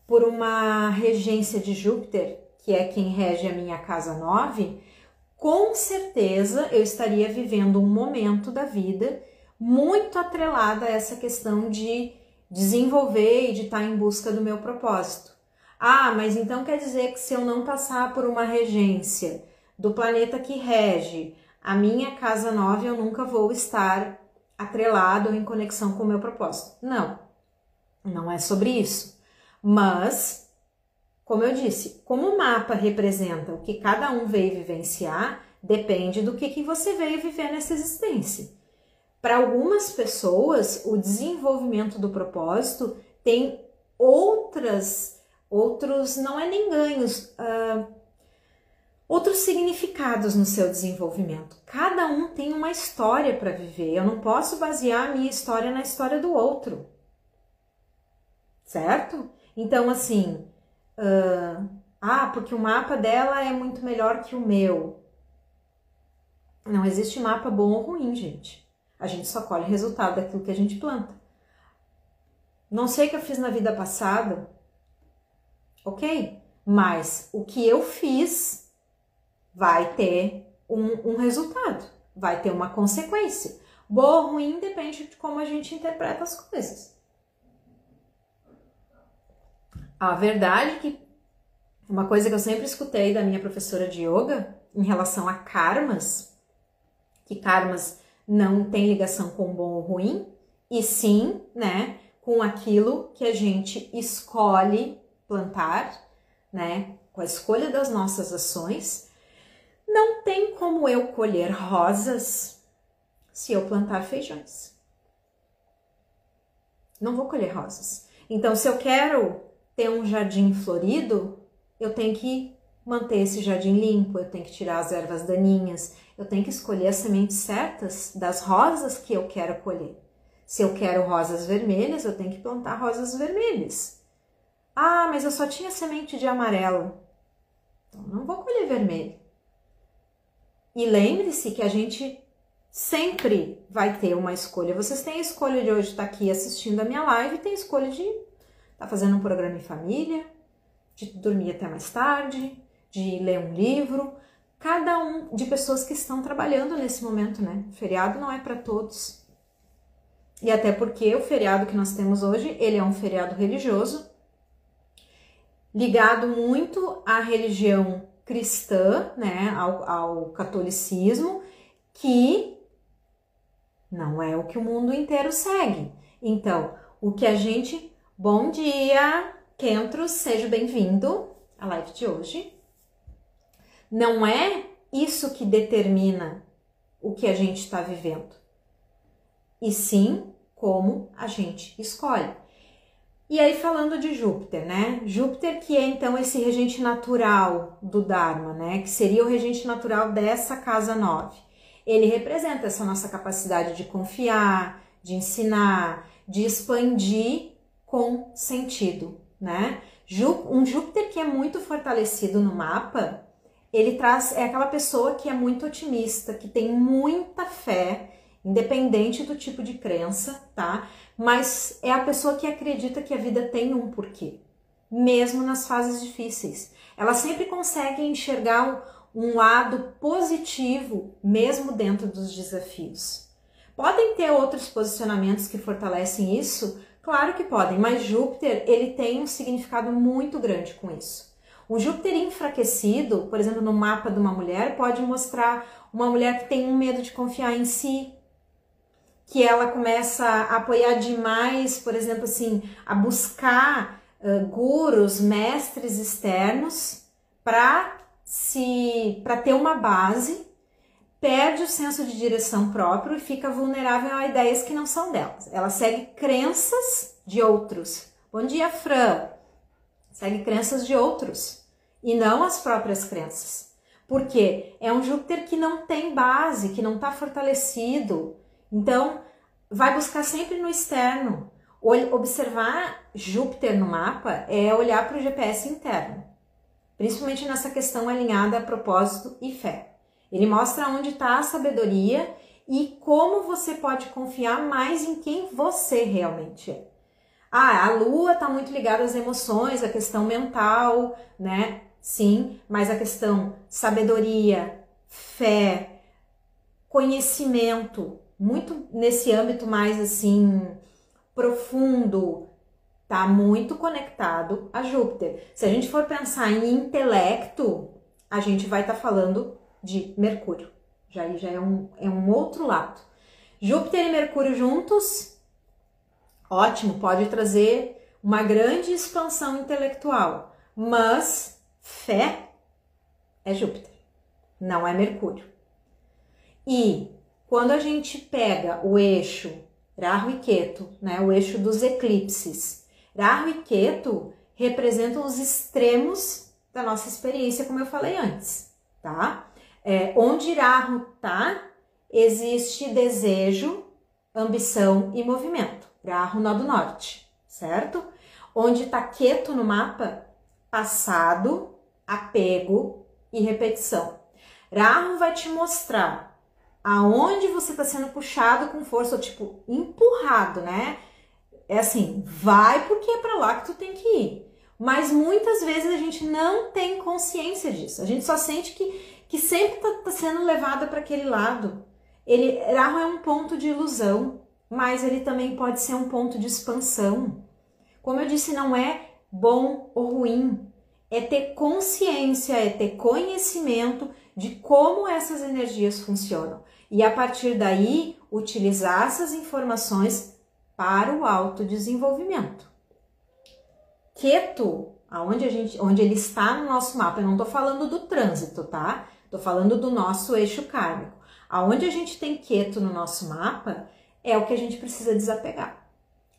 por uma regência de Júpiter, que é quem rege a minha casa 9, com certeza eu estaria vivendo um momento da vida muito atrelada a essa questão de desenvolver e de estar em busca do meu propósito. Ah, mas então quer dizer que se eu não passar por uma regência do planeta que rege a minha casa 9, eu nunca vou estar atrelado ou em conexão com o meu propósito. Não, não é sobre isso. Mas, como eu disse, como o mapa representa o que cada um veio vivenciar, depende do que você veio viver nessa existência. Para algumas pessoas, o desenvolvimento do propósito tem outros, não é nem ganhos, outros significados no seu desenvolvimento. Cada um tem uma história para viver. Eu não posso basear a minha história na história do outro. Certo? Então, assim, porque o mapa dela é muito melhor que o meu. Não existe mapa bom ou ruim, gente. A gente só colhe resultado daquilo que a gente planta. Não sei o que eu fiz na vida passada, ok? Mas o que eu fiz vai ter um resultado, vai ter uma consequência. Boa ou ruim depende de como a gente interpreta as coisas. A verdade é que uma coisa que eu sempre escutei da minha professora de yoga em relação a karmas, que karmas não tem ligação com bom ou ruim, e sim, né, com aquilo que a gente escolhe plantar, né, com a escolha das nossas ações. Não tem como eu colher rosas se eu plantar feijões. Não vou colher rosas. Então, se eu quero ter um jardim florido, eu tenho que manter esse jardim limpo, eu tenho que tirar as ervas daninhas, eu tenho que escolher as sementes certas das rosas que eu quero colher. Se eu quero rosas vermelhas, eu tenho que plantar rosas vermelhas. Ah, mas eu só tinha semente de amarelo. Então, não vou colher vermelho. E lembre-se que a gente sempre vai ter uma escolha. Vocês têm a escolha de hoje estar aqui assistindo a minha live, tem a escolha de estar fazendo um programa em família, de dormir até mais tarde, de ler um livro. Cada um de pessoas que estão trabalhando nesse momento, né? O feriado não é para todos. E até porque o feriado que nós temos hoje, ele é um feriado religioso, ligado muito à religião cristã, né? Ao catolicismo, que não é o que o mundo inteiro segue. Então, o que a gente... Bom dia, Kentros, seja bem-vindo à live de hoje. Não é isso que determina o que a gente está vivendo, e sim como a gente escolhe. E aí falando de Júpiter, né? Júpiter que é então esse regente natural do Dharma, né? Que seria o regente natural dessa casa 9. Ele representa essa nossa capacidade de confiar, de ensinar, de expandir com sentido, né? Um Júpiter que é muito fortalecido no mapa, ele é aquela pessoa que é muito otimista, que tem muita fé, independente do tipo de crença, tá? Mas é a pessoa que acredita que a vida tem um porquê, mesmo nas fases difíceis. Ela sempre consegue enxergar um lado positivo, mesmo dentro dos desafios. Podem ter outros posicionamentos que fortalecem isso? Claro que podem, mas Júpiter, ele tem um significado muito grande com isso. Um Júpiter enfraquecido, por exemplo, no mapa de uma mulher, pode mostrar uma mulher que tem um medo de confiar em si, que ela começa a apoiar demais, por exemplo, assim, a buscar gurus, mestres externos para ter uma base, perde o senso de direção próprio e fica vulnerável a ideias que não são delas. Ela segue crenças de outros. Bom dia, Fran. Segue crenças de outros e não as próprias crenças. Por quê? É um Júpiter que não tem base, que não está fortalecido. Então, vai buscar sempre no externo. Observar Júpiter no mapa é olhar para o GPS interno, principalmente nessa questão alinhada a propósito e fé. Ele mostra onde está a sabedoria e como você pode confiar mais em quem você realmente é. A Lua está muito ligada às emoções, à questão mental, né? Sim, mas a questão sabedoria, fé, conhecimento, muito nesse âmbito mais assim profundo, tá muito conectado a Júpiter. Se a gente for pensar em intelecto, a gente vai estar falando de Mercúrio. Já é um outro lado. Júpiter e Mercúrio juntos, ótimo, pode trazer uma grande expansão intelectual, mas fé é Júpiter, não é Mercúrio. E quando a gente pega o eixo Rahu e Ketu, né, o eixo dos eclipses, Rahu e Ketu representam os extremos da nossa experiência, como eu falei antes, tá? Onde Rahu tá, existe desejo, ambição e movimento. Rahu, nó do norte, certo? Onde tá Ketu no mapa, passado, apego e repetição. Rahu vai te mostrar aonde você está sendo puxado com força, ou tipo, empurrado, né? É assim, vai porque é para lá que tu tem que ir. Mas muitas vezes a gente não tem consciência disso. A gente só sente que sempre tá sendo levada para aquele lado. Rahu é um ponto de ilusão, mas ele também pode ser um ponto de expansão. Como eu disse, não é bom ou ruim. É ter consciência, é ter conhecimento de como essas energias funcionam. E a partir daí, utilizar essas informações para o autodesenvolvimento. Ketu, onde ele está no nosso mapa, eu não estou falando do trânsito, tá? Estou falando do nosso eixo kármico. Aonde a gente tem Ketu no nosso mapa, é o que a gente precisa desapegar.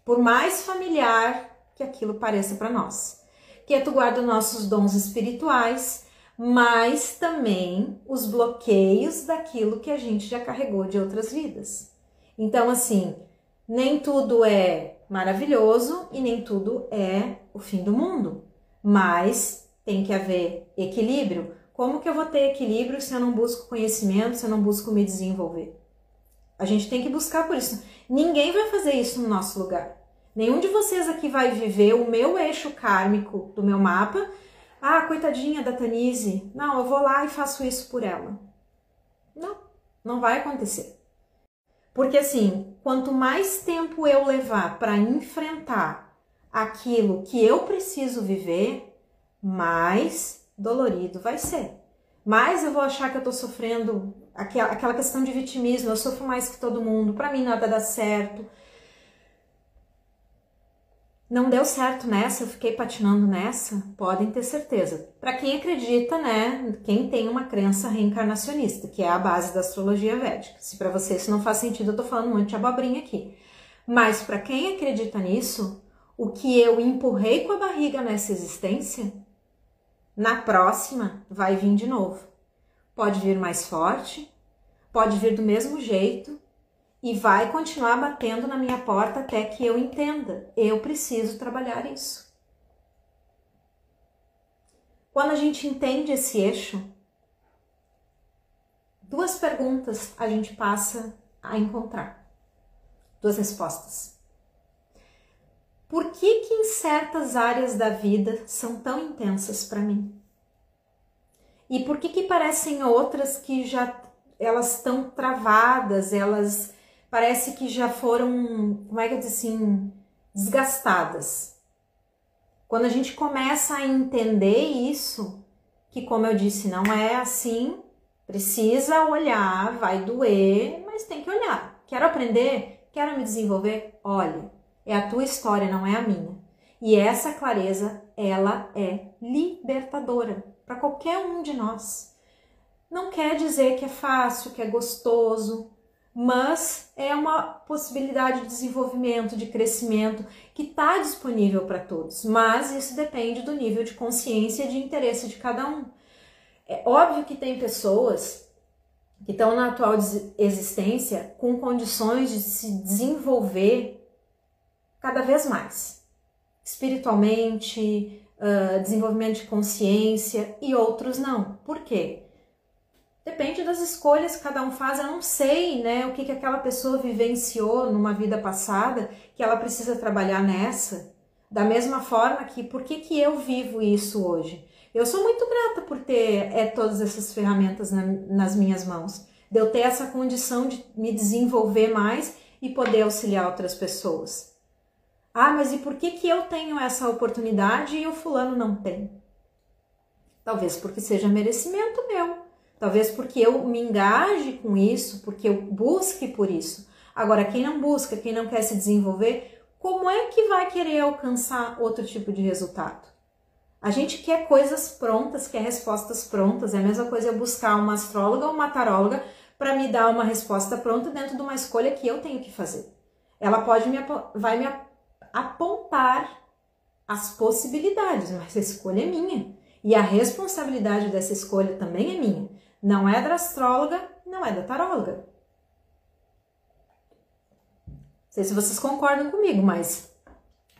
Por mais familiar que aquilo pareça para nós. Ketu guarda nossos dons espirituais, mas também os bloqueios daquilo que a gente já carregou de outras vidas. Então, assim, nem tudo é maravilhoso e nem tudo é o fim do mundo, mas tem que haver equilíbrio. Como que eu vou ter equilíbrio se eu não busco conhecimento, se eu não busco me desenvolver? A gente tem que buscar por isso. Ninguém vai fazer isso no nosso lugar. Nenhum de vocês aqui vai viver o meu eixo kármico do meu mapa. Ah, coitadinha da Tanise. Não, eu vou lá e faço isso por ela. Não, não vai acontecer. Porque assim, quanto mais tempo eu levar para enfrentar aquilo que eu preciso viver, mais dolorido vai ser. Mais eu vou achar que eu tô sofrendo aquela questão de vitimismo, eu sofro mais que todo mundo, para mim nada dá certo. Não deu certo nessa, eu fiquei patinando nessa, podem ter certeza. Para quem acredita, né, quem tem uma crença reencarnacionista, que é a base da astrologia védica. Se para você isso não faz sentido, eu tô falando um monte de abobrinha aqui. Mas para quem acredita nisso, o que eu empurrei com a barriga nessa existência, na próxima vai vir de novo. Pode vir mais forte, pode vir do mesmo jeito, e vai continuar batendo na minha porta até que eu entenda. Eu preciso trabalhar isso. Quando a gente entende esse eixo, duas perguntas a gente passa a encontrar. Duas respostas. Por que em certas áreas da vida são tão intensas para mim? E por que parecem outras que já elas estão travadas, elas parece que já foram, como é que eu digo assim, desgastadas. Quando a gente começa a entender isso, que como eu disse, não é assim, precisa olhar, vai doer, mas tem que olhar. Quero aprender? Quero me desenvolver? Olha, é a tua história, não é a minha. E essa clareza, ela é libertadora para qualquer um de nós. Não quer dizer que é fácil, que é gostoso, mas é uma possibilidade de desenvolvimento, de crescimento que está disponível para todos. Mas isso depende do nível de consciência e de interesse de cada um. É óbvio que tem pessoas que estão na atual existência com condições de se desenvolver cada vez mais, espiritualmente, desenvolvimento de consciência, e outros não. Por quê? Depende das escolhas que cada um faz. Eu não sei, né, o que aquela pessoa vivenciou numa vida passada que ela precisa trabalhar nessa. Da mesma forma que, por que eu vivo isso hoje? Eu sou muito grata por ter todas essas ferramentas nas minhas mãos, de eu ter essa condição de me desenvolver mais e poder auxiliar outras pessoas. Ah, mas e por que eu tenho essa oportunidade e o fulano não tem? Talvez porque seja merecimento meu, talvez porque eu me engaje com isso, porque eu busque por isso. Agora, quem não busca, quem não quer se desenvolver, como é que vai querer alcançar outro tipo de resultado? A gente quer coisas prontas, quer respostas prontas. É a mesma coisa eu buscar uma astróloga ou uma taróloga para me dar uma resposta pronta dentro de uma escolha que eu tenho que fazer. Ela vai me apontar as possibilidades, mas a escolha é minha. E a responsabilidade dessa escolha também é minha. Não é da astróloga, não é da taróloga. Não sei se vocês concordam comigo, mas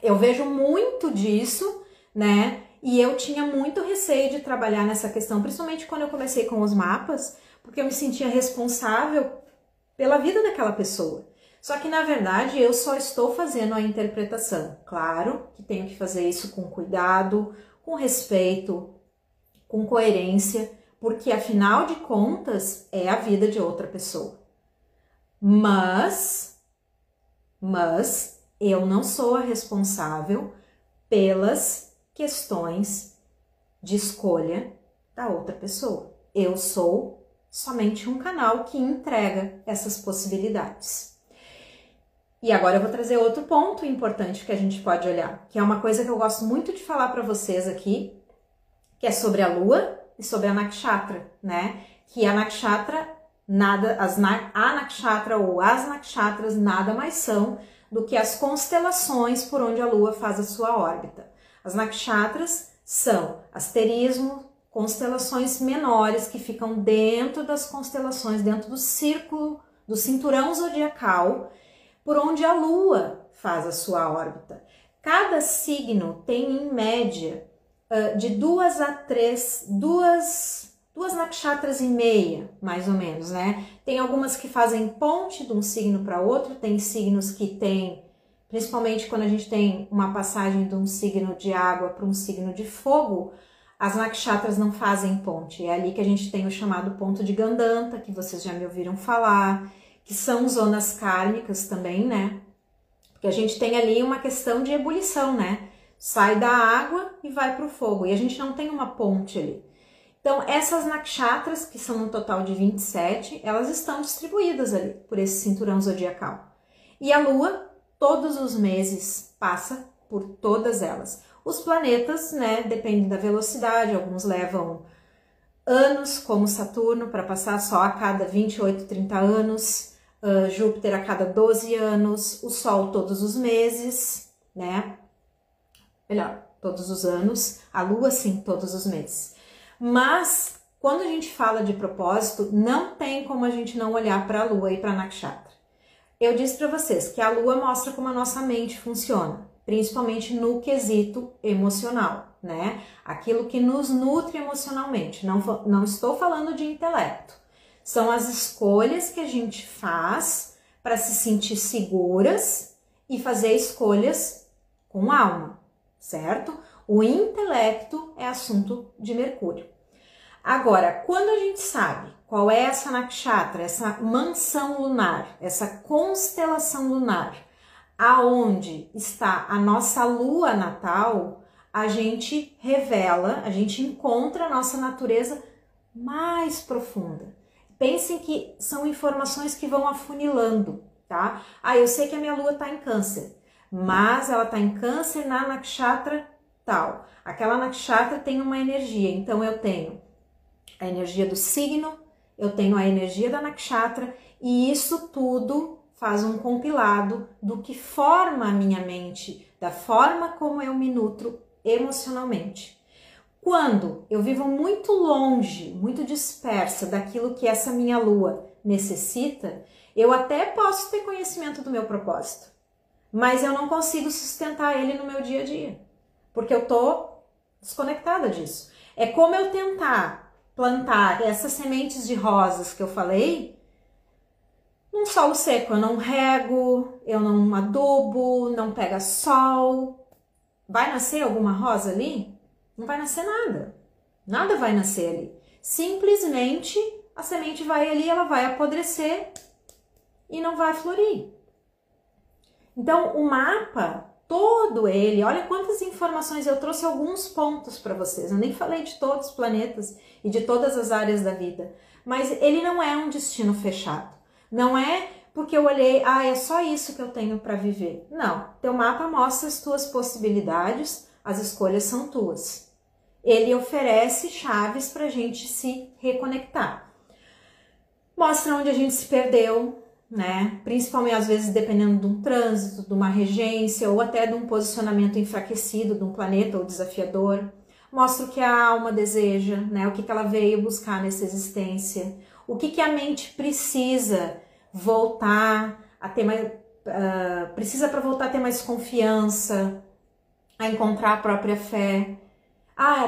eu vejo muito disso, né? E eu tinha muito receio de trabalhar nessa questão, principalmente quando eu comecei com os mapas, porque eu me sentia responsável pela vida daquela pessoa. Só que, na verdade, eu só estou fazendo a interpretação. Claro que tenho que fazer isso com cuidado, com respeito, com coerência, porque, afinal de contas, é a vida de outra pessoa. Mas eu não sou a responsável pelas questões de escolha da outra pessoa. Eu sou somente um canal que entrega essas possibilidades. E agora eu vou trazer outro ponto importante que a gente pode olhar, que é uma coisa que eu gosto muito de falar para vocês aqui, que é sobre a Lua e sobre a Nakshatra, né? Que a Nakshatra, a Nakshatra ou as Nakshatras nada mais são do que as constelações por onde a Lua faz a sua órbita. As Nakshatras são asterismo, constelações menores que ficam dentro das constelações, dentro do círculo, do cinturão zodiacal, por onde a Lua faz a sua órbita. Cada signo tem, em média, de 2 a 3, duas nakshatras e meia, mais ou menos, né? Tem algumas que fazem ponte de um signo para outro, tem signos que tem, principalmente quando a gente tem uma passagem de um signo de água para um signo de fogo, as nakshatras não fazem ponte. É ali que a gente tem o chamado ponto de Gandanta, que vocês já me ouviram falar, que são zonas kármicas também, né? Porque a gente tem ali uma questão de ebulição, né? Sai da água e vai para o fogo, e a gente não tem uma ponte ali. Então, essas nakshatras, que são um total de 27, elas estão distribuídas ali por esse cinturão zodiacal. E a Lua, todos os meses, passa por todas elas. Os planetas, né, dependem da velocidade, alguns levam anos, como Saturno, para passar só a cada 28, 30 anos, Júpiter a cada 12 anos, o Sol todos os meses, né? Melhor, todos os anos, a Lua sim, todos os meses. Mas, quando a gente fala de propósito, não tem como a gente não olhar para a Lua e para a Nakshatra. Eu disse para vocês que a Lua mostra como a nossa mente funciona, principalmente no quesito emocional, né? Aquilo que nos nutre emocionalmente. Não estou falando de intelecto. São as escolhas que a gente faz para se sentir seguras e fazer escolhas com alma, certo? O intelecto é assunto de Mercúrio. Agora, quando a gente sabe qual é essa nakshatra, essa mansão lunar, essa constelação lunar, aonde está a nossa lua natal, a gente revela, a gente encontra a nossa natureza mais profunda. Pensem que são informações que vão afunilando, tá? Ah, eu sei que a minha lua está em Câncer, mas ela está em Câncer na nakshatra tal. Aquela nakshatra tem uma energia, então eu tenho a energia do signo, eu tenho a energia da nakshatra, e isso tudo faz um compilado do que forma a minha mente, da forma como eu me nutro emocionalmente. Quando eu vivo muito longe, muito dispersa daquilo que essa minha lua necessita, eu até posso ter conhecimento do meu propósito, mas eu não consigo sustentar ele no meu dia a dia, porque eu tô desconectada disso. É como eu tentar plantar essas sementes de rosas que eu falei num solo seco. Eu não rego, eu não adubo, não pega sol. Vai nascer alguma rosa ali? Não vai nascer nada. Nada vai nascer ali. Simplesmente a semente vai ali, ela vai apodrecer e não vai florir. Então o mapa todo ele, olha quantas informações, eu trouxe alguns pontos para vocês, eu nem falei de todos os planetas e de todas as áreas da vida, mas ele não é um destino fechado, não é porque eu olhei, é só isso que eu tenho para viver. Não, teu mapa mostra as tuas possibilidades, as escolhas são tuas. Ele oferece chaves para a gente se reconectar. Mostra onde a gente se perdeu, né? Principalmente às vezes dependendo de um trânsito, de uma regência ou até de um posicionamento enfraquecido de um planeta ou desafiador. Mostra o que a alma deseja, né? O que ela veio buscar nessa existência, o que a mente precisa voltar a ter mais, precisa para voltar a ter mais confiança, a encontrar a própria fé.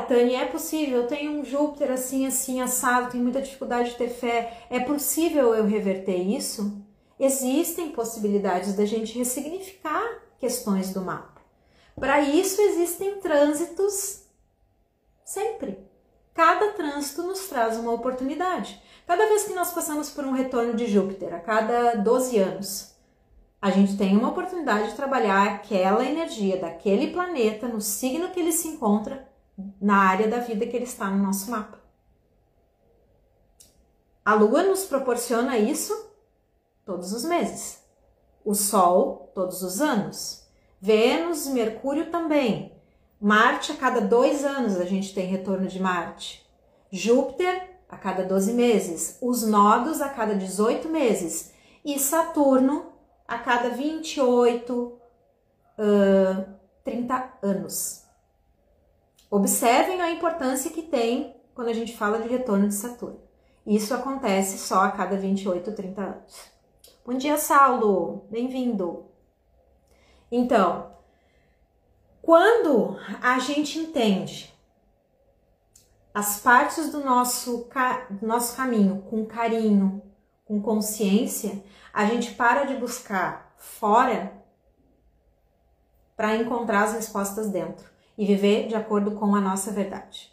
Tânia, é possível, eu tenho um Júpiter assim, assado, tenho muita dificuldade de ter fé, é possível eu reverter isso? Existem possibilidades da gente ressignificar questões do mapa. Para isso existem trânsitos sempre. Cada trânsito nos traz uma oportunidade. Cada vez que nós passamos por um retorno de Júpiter, a cada 12 anos, a gente tem uma oportunidade de trabalhar aquela energia daquele planeta, no signo que ele se encontra, na área da vida que ele está no nosso mapa. A Lua nos proporciona isso todos os meses. O Sol, todos os anos. Vênus e Mercúrio também. Marte, a cada 2 anos a gente tem retorno de Marte. Júpiter, a cada 12 meses. Os nodos, a cada 18 meses. E Saturno, a cada 28, 30 anos. Observem a importância que tem quando a gente fala de retorno de Saturno. Isso acontece só a cada 28, 30 anos. Bom dia, Saulo! Bem-vindo! Então, quando a gente entende as partes do nosso caminho com carinho, com consciência, a gente para de buscar fora para encontrar as respostas dentro e viver de acordo com a nossa verdade.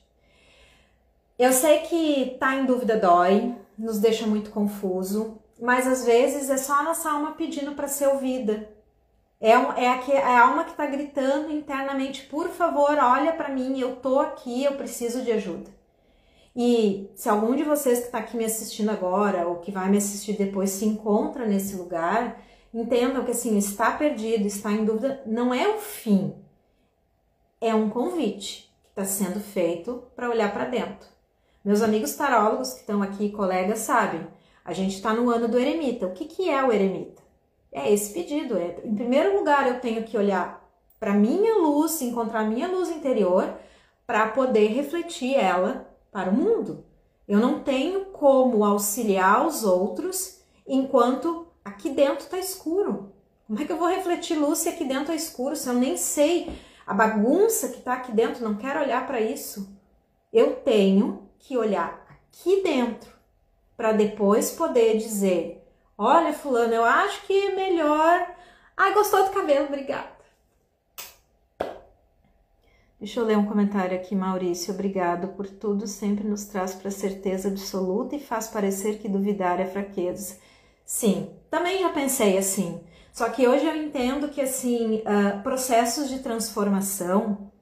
Eu sei que tá em dúvida dói, nos deixa muito confuso, mas às vezes é só a nossa alma pedindo para ser ouvida. É a alma que está gritando internamente, por favor, olha para mim, eu tô aqui, eu preciso de ajuda. E se algum de vocês que está aqui me assistindo agora ou que vai me assistir depois se encontra nesse lugar, entendam que assim, está perdido, está em dúvida, não é o fim. É um convite que está sendo feito para olhar para dentro. Meus amigos tarólogos que estão aqui, colegas, sabem, a gente está no ano do eremita. O que é o eremita? É esse pedido. Em primeiro lugar, eu tenho que olhar para minha luz, encontrar minha luz interior, para poder refletir ela para o mundo. Eu não tenho como auxiliar os outros enquanto aqui dentro está escuro. Como é que eu vou refletir luz se aqui dentro é escuro, se eu nem sei a bagunça que está aqui dentro, não quero olhar para isso? Eu tenho que olhar aqui dentro para depois poder dizer, olha fulano, eu acho que é melhor... gostou do cabelo, obrigada. Deixa eu ler um comentário aqui, Maurício. Obrigado por tudo, sempre nos traz para certeza absoluta e faz parecer que duvidar é fraqueza. Sim, também já pensei assim. Só que hoje eu entendo que assim, processos de transformação,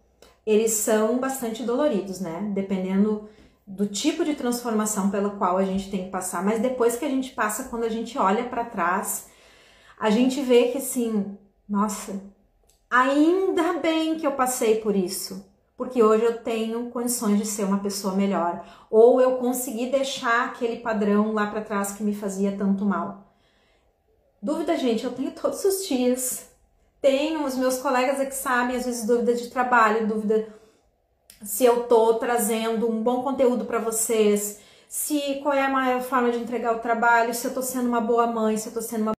eles são bastante doloridos, né? Dependendo do tipo de transformação pela qual a gente tem que passar. Mas depois que a gente passa, quando a gente olha para trás, a gente vê que assim, nossa, ainda bem que eu passei por isso. porque hoje eu tenho condições de ser uma pessoa melhor, ou eu consegui deixar aquele padrão lá para trás que me fazia tanto mal. Dúvida, gente, eu tenho todos os dias. Tenho, os meus colegas aqui sabem, às vezes dúvida de trabalho, dúvida se eu tô trazendo um bom conteúdo para vocês, se qual é a maior forma de entregar o trabalho, se eu tô sendo uma boa mãe, se eu tô sendo uma